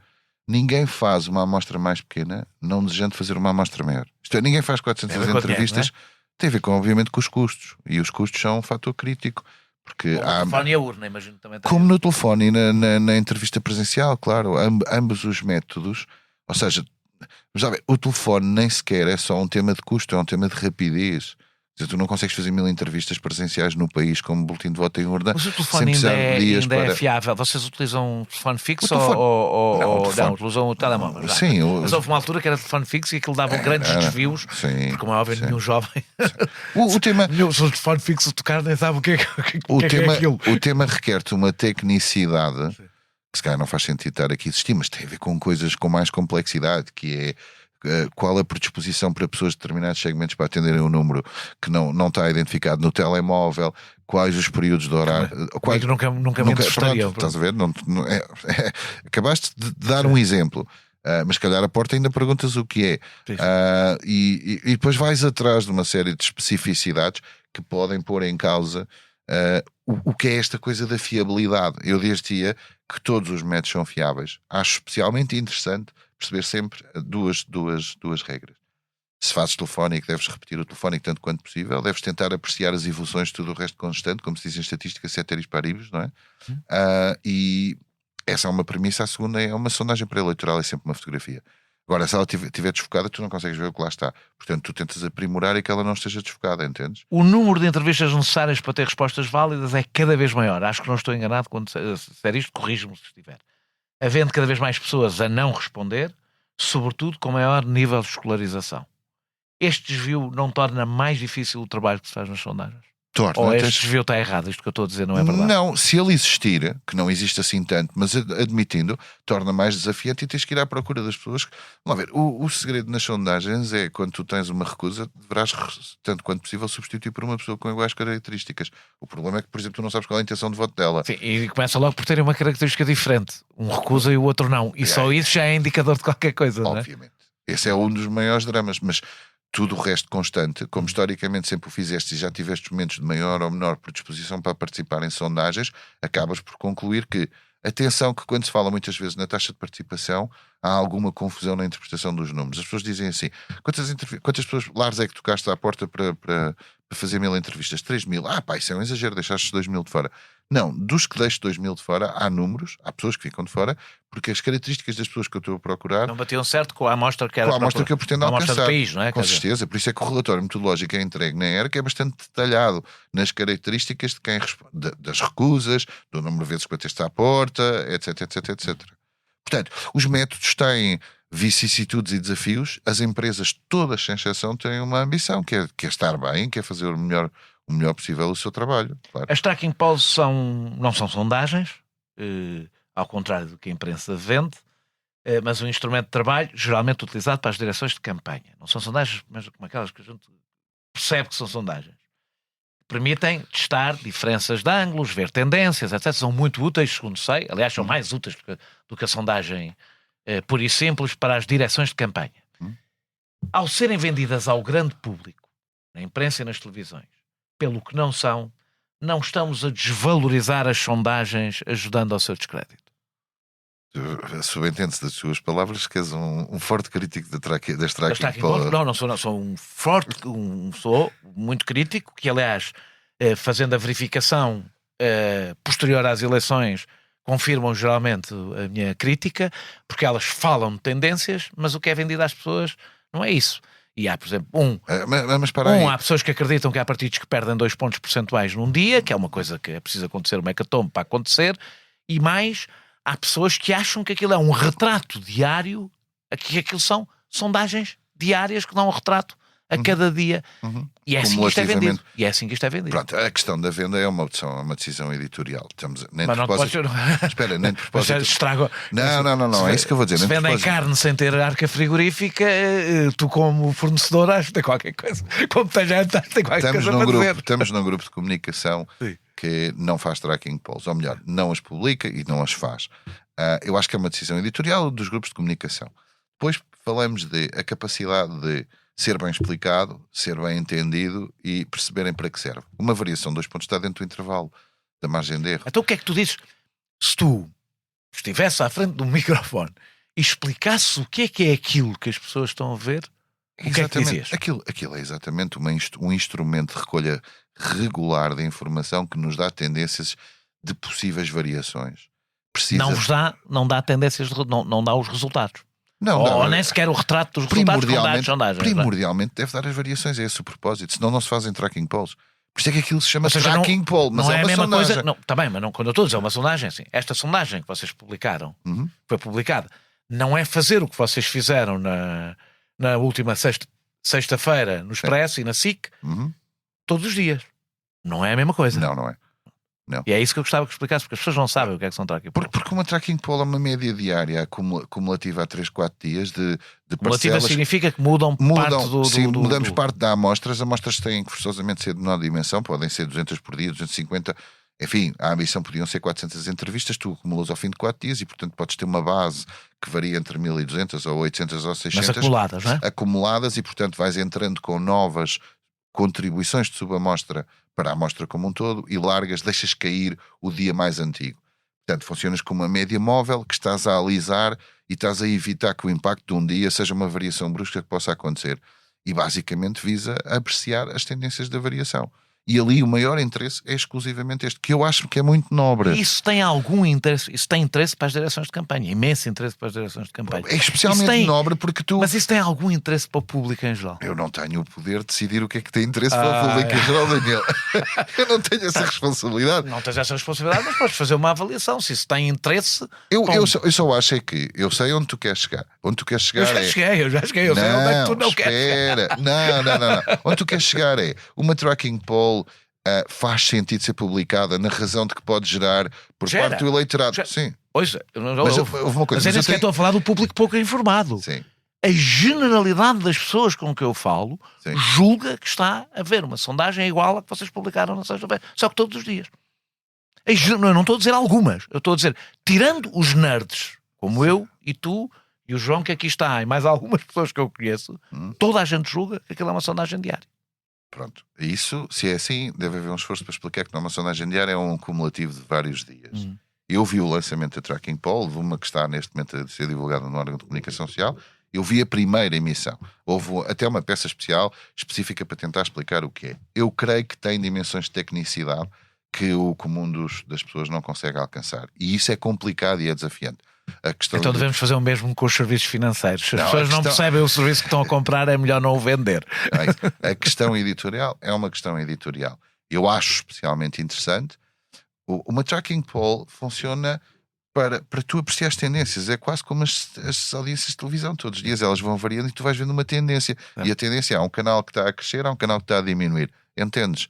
Ninguém faz uma amostra mais pequena não desejando fazer uma amostra maior. Isto é, ninguém faz 400 entrevistas. Tem a ver, obviamente, com os custos. E os custos são um fator crítico. Porque o telefone e a urna, imagino também. Como no telefone e na entrevista presencial, claro. Ambos os métodos. Ou seja, vamos lá ver, o telefone nem sequer é só um tema de custo, é um tema de rapidez. Tu não consegues fazer 1000 entrevistas presenciais no país como boletim de voto em urna. Mas o telefone ainda é fiável. Vocês utilizam um telefone fixo ou utilizam o telemóvel? Sim. Mas houve uma altura que era telefone fixo e aquilo dava grandes desvios. Sim, porque, como é óbvio, nenhum jovem... O tema... o telefone fixo tocar nem sabe o que é aquilo. O tema requer-te uma tecnicidade que se calhar não faz sentido estar aqui a existir, mas tem a ver com coisas com mais complexidade, que é... qual a predisposição para pessoas de determinados segmentos para atenderem um número que não está identificado no telemóvel, quais os períodos de horário. Nunca me assustariam. Estás a ver? Acabaste de dar um exemplo. Mas se calhar a porta ainda perguntas o que é. E depois vais atrás de uma série de especificidades que podem pôr em causa o que é esta coisa da fiabilidade. Eu dir-te-ia que todos os métodos são fiáveis. Acho especialmente interessante perceber sempre duas regras. Se fazes telefónico, deves repetir o telefónico tanto quanto possível, deves tentar apreciar as evoluções de tudo o resto constante, como se diz em estatística, ceteris paribus, não é? E essa é uma premissa. A segunda é uma sondagem pré-eleitoral, é sempre uma fotografia. Agora, se ela estiver desfocada, tu não consegues ver o que lá está. Portanto, tu tentas aprimorar e que ela não esteja desfocada, entendes? O número de entrevistas necessárias para ter respostas válidas é cada vez maior. Acho que não estou enganado quando disser isto, corrijo-me se estiver. Havendo cada vez mais pessoas a não responder, sobretudo com maior nível de escolarização. Este desvio não torna mais difícil o trabalho que se faz nas sondagens? Ou este desvio está errado? Isto que eu estou a dizer não é verdade? Não, se ele existir, que não existe assim tanto, mas admitindo, torna mais desafiante e tens que ir à procura das pessoas. Vamos ver, o segredo nas sondagens é quando tu tens uma recusa, deverás, tanto quanto possível, substituir por uma pessoa com iguais características. O problema é que, por exemplo, tu não sabes qual é a intenção de voto dela. Sim, e começa logo por terem uma característica diferente. Um recusa e o outro não. E só isso já é indicador de qualquer coisa, obviamente. Não é? Esse é um dos maiores dramas, mas tudo o resto constante, como historicamente sempre o fizeste e já tiveste momentos de maior ou menor predisposição para participar em sondagens, acabas por concluir que, atenção, que quando se fala muitas vezes na taxa de participação, há alguma confusão na interpretação dos números. As pessoas dizem assim, quantas pessoas lares é que tocaste à porta para fazer 1000 entrevistas? 3000. Isso é um exagero, deixaste 2000 de fora. Não, dos que deixo 2000 de fora, há números, há pessoas que ficam de fora, porque as características das pessoas que eu estou a procurar não batiam certo com a amostra que era com a amostra que eu pretendo alcançar. Do país, não é? Com certeza, por isso é que o relatório metodológico é entregue na ERC é bastante detalhado nas características de quem das recusas, do número de vezes que bateste à porta, etc, etc, etc. Portanto, os métodos têm vicissitudes e desafios, as empresas todas sem exceção têm uma ambição, que é estar bem, que é fazer o melhor possível o seu trabalho. Claro. As tracking polls não são sondagens, ao contrário do que a imprensa vende, mas um instrumento de trabalho geralmente utilizado para as direções de campanha. Não são sondagens, mas como aquelas que a gente percebe que são sondagens. Permitem testar diferenças de ângulos, ver tendências, etc. São muito úteis, segundo sei. Aliás, são mais úteis do que a sondagem pura e simples para as direções de campanha. Ao serem vendidas ao grande público, na imprensa e nas televisões, pelo que não são, não estamos a desvalorizar as sondagens, ajudando ao seu descrédito. Subentende-se das suas palavras que és um forte crítico das tracking polls. Não sou sou muito crítico, que aliás, fazendo a verificação posterior às eleições, confirmam geralmente a minha crítica, porque elas falam de tendências, mas o que é vendido às pessoas não é isso. E há, por exemplo, há pessoas que acreditam que há partidos que perdem 2 pontos percentuais num dia, que é uma coisa que é preciso acontecer, uma hecatombe para acontecer, e mais, há pessoas que acham que aquilo é um retrato diário, que aquilo são sondagens diárias que dão um retrato a cada dia. E é assim que isto é vendido. Pronto, a questão da venda é uma decisão editorial. Nem de propósito. Estrago. Não, é isso que eu vou dizer. Se vendem carne sem ter arca frigorífica, tu como fornecedor achas que tem qualquer coisa. Como tem qualquer coisa para dizer. Estamos num grupo de comunicação que não faz tracking polls, ou melhor, não as publica e não as faz. Eu acho que é uma decisão editorial dos grupos de comunicação. Depois falamos de a capacidade de ser bem explicado, ser bem entendido e perceberem para que serve. Uma variação de 2 pontos está dentro do intervalo da margem de erro. Então o que é que tu dizes? Se tu estivesse à frente de um microfone e explicasses o que é aquilo que as pessoas estão a ver, o que é que dizias? Aquilo é exatamente um instrumento de recolha regular de informação que nos dá tendências de possíveis variações. Não dá tendências, não dá os resultados. Ou nem sequer o retrato dos resultados com dados de sondagem. Primordialmente deve dar as variações, é esse o propósito, senão não se fazem tracking polls. Por isso é que aquilo se chama tracking poll, mas não é uma a mesma sondagem. coisa. Não, está bem, mas quando eu estou a dizer uma sondagem, assim, esta sondagem que vocês publicaram, foi publicada, não é fazer o que vocês fizeram na última sexta-feira no Expresso e na SIC todos os dias. Não é a mesma coisa. Não é. Não. E é isso que eu gostava que explicasse, porque as pessoas não sabem o que é que são tracking polls. Porque uma tracking poll é uma média diária cumulativa a 3, 4 dias de Cumulativa parcelas. significa que mudam parte do... Sim, mudamos parte da amostras. As amostras têm que forçosamente ser de menor dimensão, podem ser 200 por dia, 250. Enfim, a ambição podiam ser 400 entrevistas, tu acumulas ao fim de 4 dias e, portanto, podes ter uma base que varia entre 1200 ou 800 ou 600. Mas acumuladas, não é? Acumuladas e, portanto, vais entrando com novas contribuições de subamostra para a amostra como um todo e largas, deixas cair o dia mais antigo. Portanto, funcionas com uma média móvel que estás a alisar e estás a evitar que o impacto de um dia seja uma variação brusca que possa acontecer. E basicamente visa apreciar as tendências da variação. E ali o maior interesse é exclusivamente este, que eu acho que é muito nobre. Isso tem algum interesse? Isso tem interesse para as direções de campanha, imenso interesse para as direções de campanha. É especialmente nobre porque tu... Mas isso tem algum interesse para o público em geral? Eu não tenho o poder de decidir o que é que tem interesse para o público em geral, Daniel. Eu não tenho essa responsabilidade. Não tens essa responsabilidade, mas podes fazer uma avaliação. Se isso tem interesse... Eu só acho é que eu sei onde tu queres chegar. Onde tu queres chegar eu já cheguei. Eu sei onde é que tu não queres chegar. Não. Onde tu queres chegar é uma tracking poll faz sentido ser publicada na razão de que pode gerar por parte do eleitorado. Sim. Pois, mas houve uma coisa. Mas é que estou a falar do público pouco informado. Sim. A generalidade das pessoas com que eu falo julga que está a haver uma sondagem igual à que vocês publicaram na sexta-feira, só que todos os dias. Eu não estou a dizer algumas, eu estou a dizer, tirando os nerds, como eu e tu e o João que aqui está, e mais algumas pessoas que eu conheço, toda a gente julga que aquilo é uma sondagem diária. Pronto. Isso, se é assim, deve haver um esforço para explicar que não é uma sondagem diária, é um cumulativo de vários dias. Eu vi o lançamento da Tracking Poll, uma que está neste momento a ser divulgada no órgão de comunicação social. Eu vi a primeira emissão. Houve até uma peça especial, específica para tentar explicar o que é. Eu creio que tem dimensões de tecnicidade que o comum das pessoas não consegue alcançar. E isso é complicado e é desafiante. Então devemos fazer o mesmo com os serviços financeiros. Se as pessoas não percebem o serviço que estão a comprar, é melhor não o vender. A questão editorial é uma questão editorial. Eu acho especialmente interessante. Uma tracking poll funciona para tu apreciar as tendências. É quase como as audiências de televisão. Todos os dias elas vão variando e tu vais vendo uma tendência. E a tendência há um canal que está a crescer, há um canal que está a diminuir. Entendes?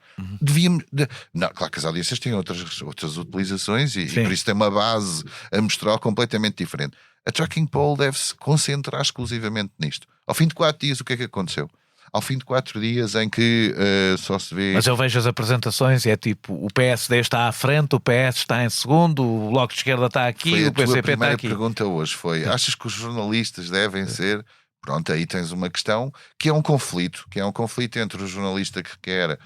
Não, claro que as audiências têm outras utilizações e por isso tem uma base amostral completamente diferente. A tracking poll deve-se concentrar exclusivamente nisto. Ao fim de 4 dias, o que é que aconteceu? Ao fim de 4 dias em que só se vê... Mas eu vejo as apresentações e é tipo, o PSD está à frente, o PS está em segundo, o Bloco de Esquerda está aqui, o PCP está aqui. A primeira pergunta hoje foi, achas que os jornalistas devem ser... Pronto, aí tens uma questão que é um conflito entre o jornalista que quer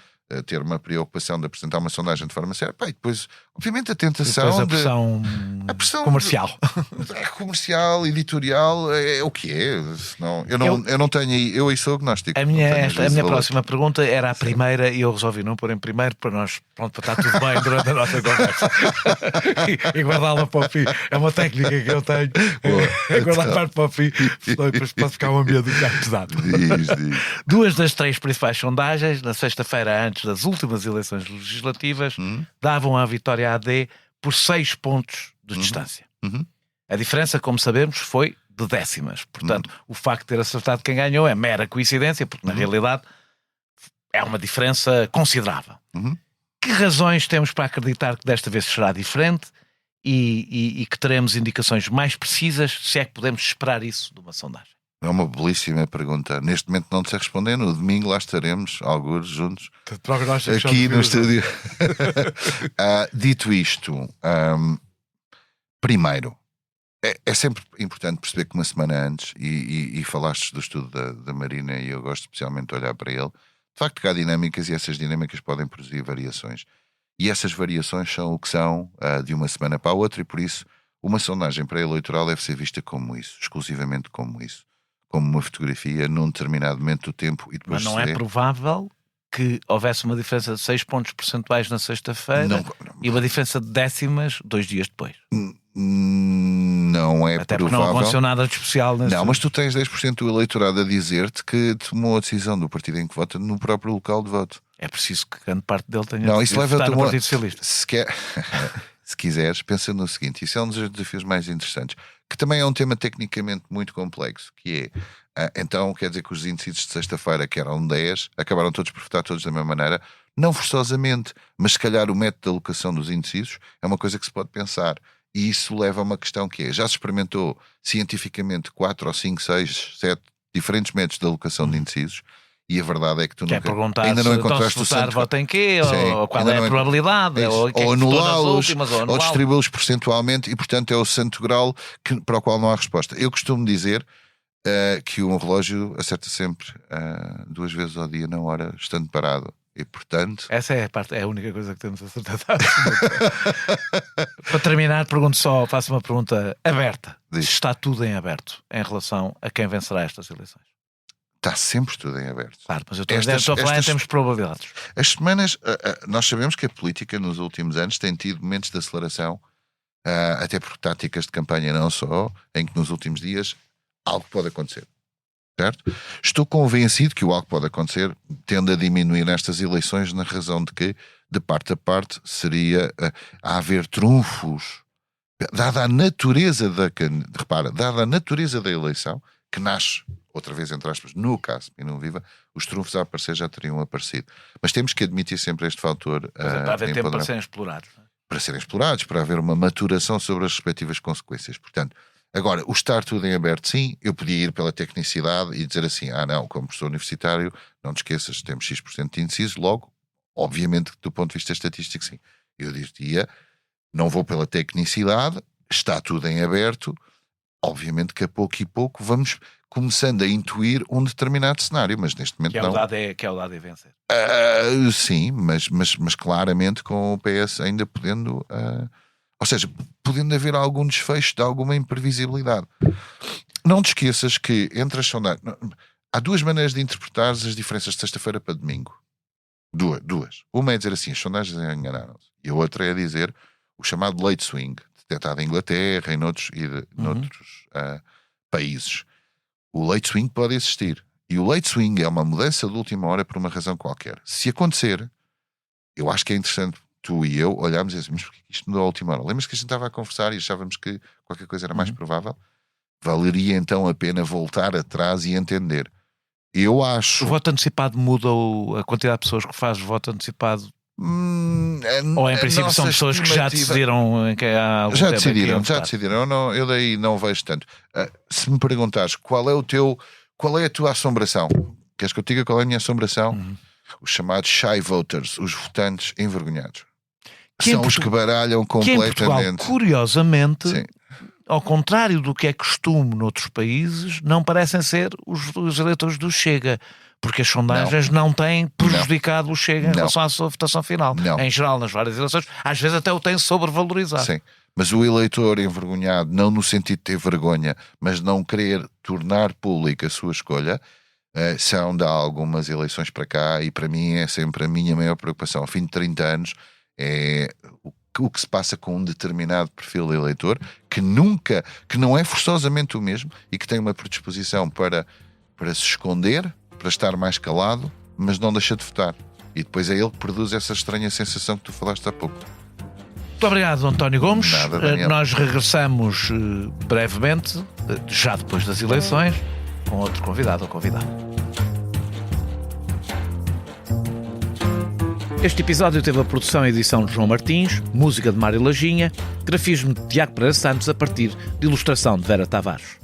ter uma preocupação de apresentar uma sondagem de forma séria, e depois, obviamente, a tentação a pressão comercial. Comercial, editorial, é o que é. Senão, eu não tenho aí, eu aí sou agnóstico. A minha próxima pergunta era a primeira e eu resolvi não pôr em primeiro para nós, para estar tudo bem durante a nossa conversa e guardá-la para o fim. É uma técnica que eu tenho. Guardar a parte para o fim, depois pode ficar um ambiente mais pesado. Diz. 2 das 3 principais sondagens, na sexta-feira antes das últimas eleições legislativas, davam a vitória AD por 6 pontos de distância. A diferença, como sabemos, foi de décimas. Portanto, o facto de ter acertado quem ganhou é mera coincidência, porque na realidade é uma diferença considerável. Que razões temos para acreditar que desta vez será diferente e que teremos indicações mais precisas, se é que podemos esperar isso de uma sondagem? É uma belíssima pergunta. Neste momento não sei responder. No domingo lá estaremos, alguns juntos, aqui no estúdio. Dito isto, primeiro, é sempre importante perceber que uma semana antes, e falaste do estudo da Marina, e eu gosto especialmente de olhar para ele, de facto que há dinâmicas e essas dinâmicas podem produzir variações. E essas variações são o que são de uma semana para a outra, e por isso uma sondagem pré-eleitoral deve ser vista como isso, exclusivamente como isso. Como uma fotografia num determinado momento do tempo e depois. Mas não é provável que houvesse uma diferença de 6 pontos percentuais na sexta-feira e uma diferença de décimas 2 dias depois? Não é até provável. Até porque não aconteceu nada de especial. Não, mas tu tens 10% do eleitorado a dizer-te que tomou a decisão do partido em que vota no próprio local de voto. É preciso que grande parte dele tenha não, isso leva no Partido Socialista. Se quer... se quiseres, pensa no seguinte, isso é um dos desafios mais interessantes, que também é um tema tecnicamente muito complexo, que é, então quer dizer que os indecisos de sexta-feira, que eram 10, acabaram todos por votar todos da mesma maneira, não forçosamente, mas se calhar o método de alocação dos indecisos é uma coisa que se pode pensar. E isso leva a uma questão que é, já se experimentou cientificamente 4 ou 5, 6, 7 diferentes métodos de alocação de indecisos, e a verdade é que tu ainda não encontraste o centro. Voto em quê? Ou qual é a probabilidade? Ou anulá-los, ou distribuí-los percentualmente, e portanto é o santo grau para o qual não há resposta. Eu costumo dizer que um relógio acerta sempre 2 vezes ao dia na hora, estando parado. E portanto... Essa é a única coisa que temos acertado. Para terminar, faço uma pergunta aberta. Está tudo em aberto em relação a quem vencerá estas eleições? Está sempre tudo em aberto. Claro, mas eu estou a falar em termos de probabilidades. As semanas, nós sabemos que a política nos últimos anos tem tido momentos de aceleração, até por táticas de campanha não só, em que nos últimos dias algo pode acontecer. Certo? Estou convencido que o algo pode acontecer tende a diminuir nestas eleições na razão de que, de parte a parte, seria a haver trunfos, dada a natureza da eleição, que nasce, outra vez entre aspas, no caso e não viva, os trunfos a aparecer já teriam aparecido. Mas temos que admitir sempre este fator. Para haver tempo para serem explorados. Para serem explorados, para haver uma maturação sobre as respectivas consequências. Portanto, agora, o estar tudo em aberto, sim, eu podia ir pela tecnicidade e dizer assim, não, como professor universitário, não te esqueças, temos X% de indecisos, logo, obviamente, do ponto de vista estatístico, sim. Eu diria, não vou pela tecnicidade, está tudo em aberto, obviamente que a pouco e pouco vamos começando a intuir um determinado cenário, mas neste momento não. Que é o dado é vencer. Sim, mas claramente com o PS ainda podendo... ou seja, podendo haver algum desfecho de alguma imprevisibilidade. Não te esqueças que entre as sondagens... Há 2 maneiras de interpretar as diferenças de sexta-feira para domingo. Duas. Uma é dizer assim, as sondagens enganaram-se. E a outra é dizer o chamado late swing, detectado em Inglaterra e noutros países. O late swing pode existir. E o late swing é uma mudança de última hora por uma razão qualquer. Se acontecer, eu acho que é interessante tu e eu olhámos e dizemos, mas porquê isto mudou à última hora? Lembras que a gente estava a conversar e achávamos que qualquer coisa era mais provável? Valeria então a pena voltar atrás e entender. Eu acho... O voto antecipado muda a quantidade de pessoas que faz voto antecipado? Ou em princípio são pessoas que já decidiram que há algum já decidiram. Eu daí não vejo tanto. Se me perguntares qual é a tua assombração, queres que eu te diga qual é a minha assombração? Os chamados shy voters, os votantes envergonhados. São os que baralham completamente. Que em Portugal, curiosamente, sim, ao contrário do que é costume noutros países, não parecem ser os eleitores do Chega. Porque as sondagens não têm prejudicado o Chega em relação à sua votação final. Em geral, nas várias eleições, às vezes até o têm sobrevalorizado. Sim, mas o eleitor envergonhado, não no sentido de ter vergonha, mas não querer tornar pública a sua escolha, são de algumas eleições para cá, e para mim é sempre a minha maior preocupação. Ao fim de 30 anos, é o que se passa com um determinado perfil de eleitor, que não é forçosamente o mesmo, e que tem uma predisposição para se esconder, para estar mais calado, mas não deixa de votar. E depois é ele que produz essa estranha sensação que tu falaste há pouco. Muito obrigado, António Gomes. Nós regressamos brevemente, já depois das eleições, com outro convidado ou convidada. Este episódio teve a produção e edição de João Martins, música de Mário Lajinha, grafismo de Tiago Pereira Santos a partir de ilustração de Vera Tavares.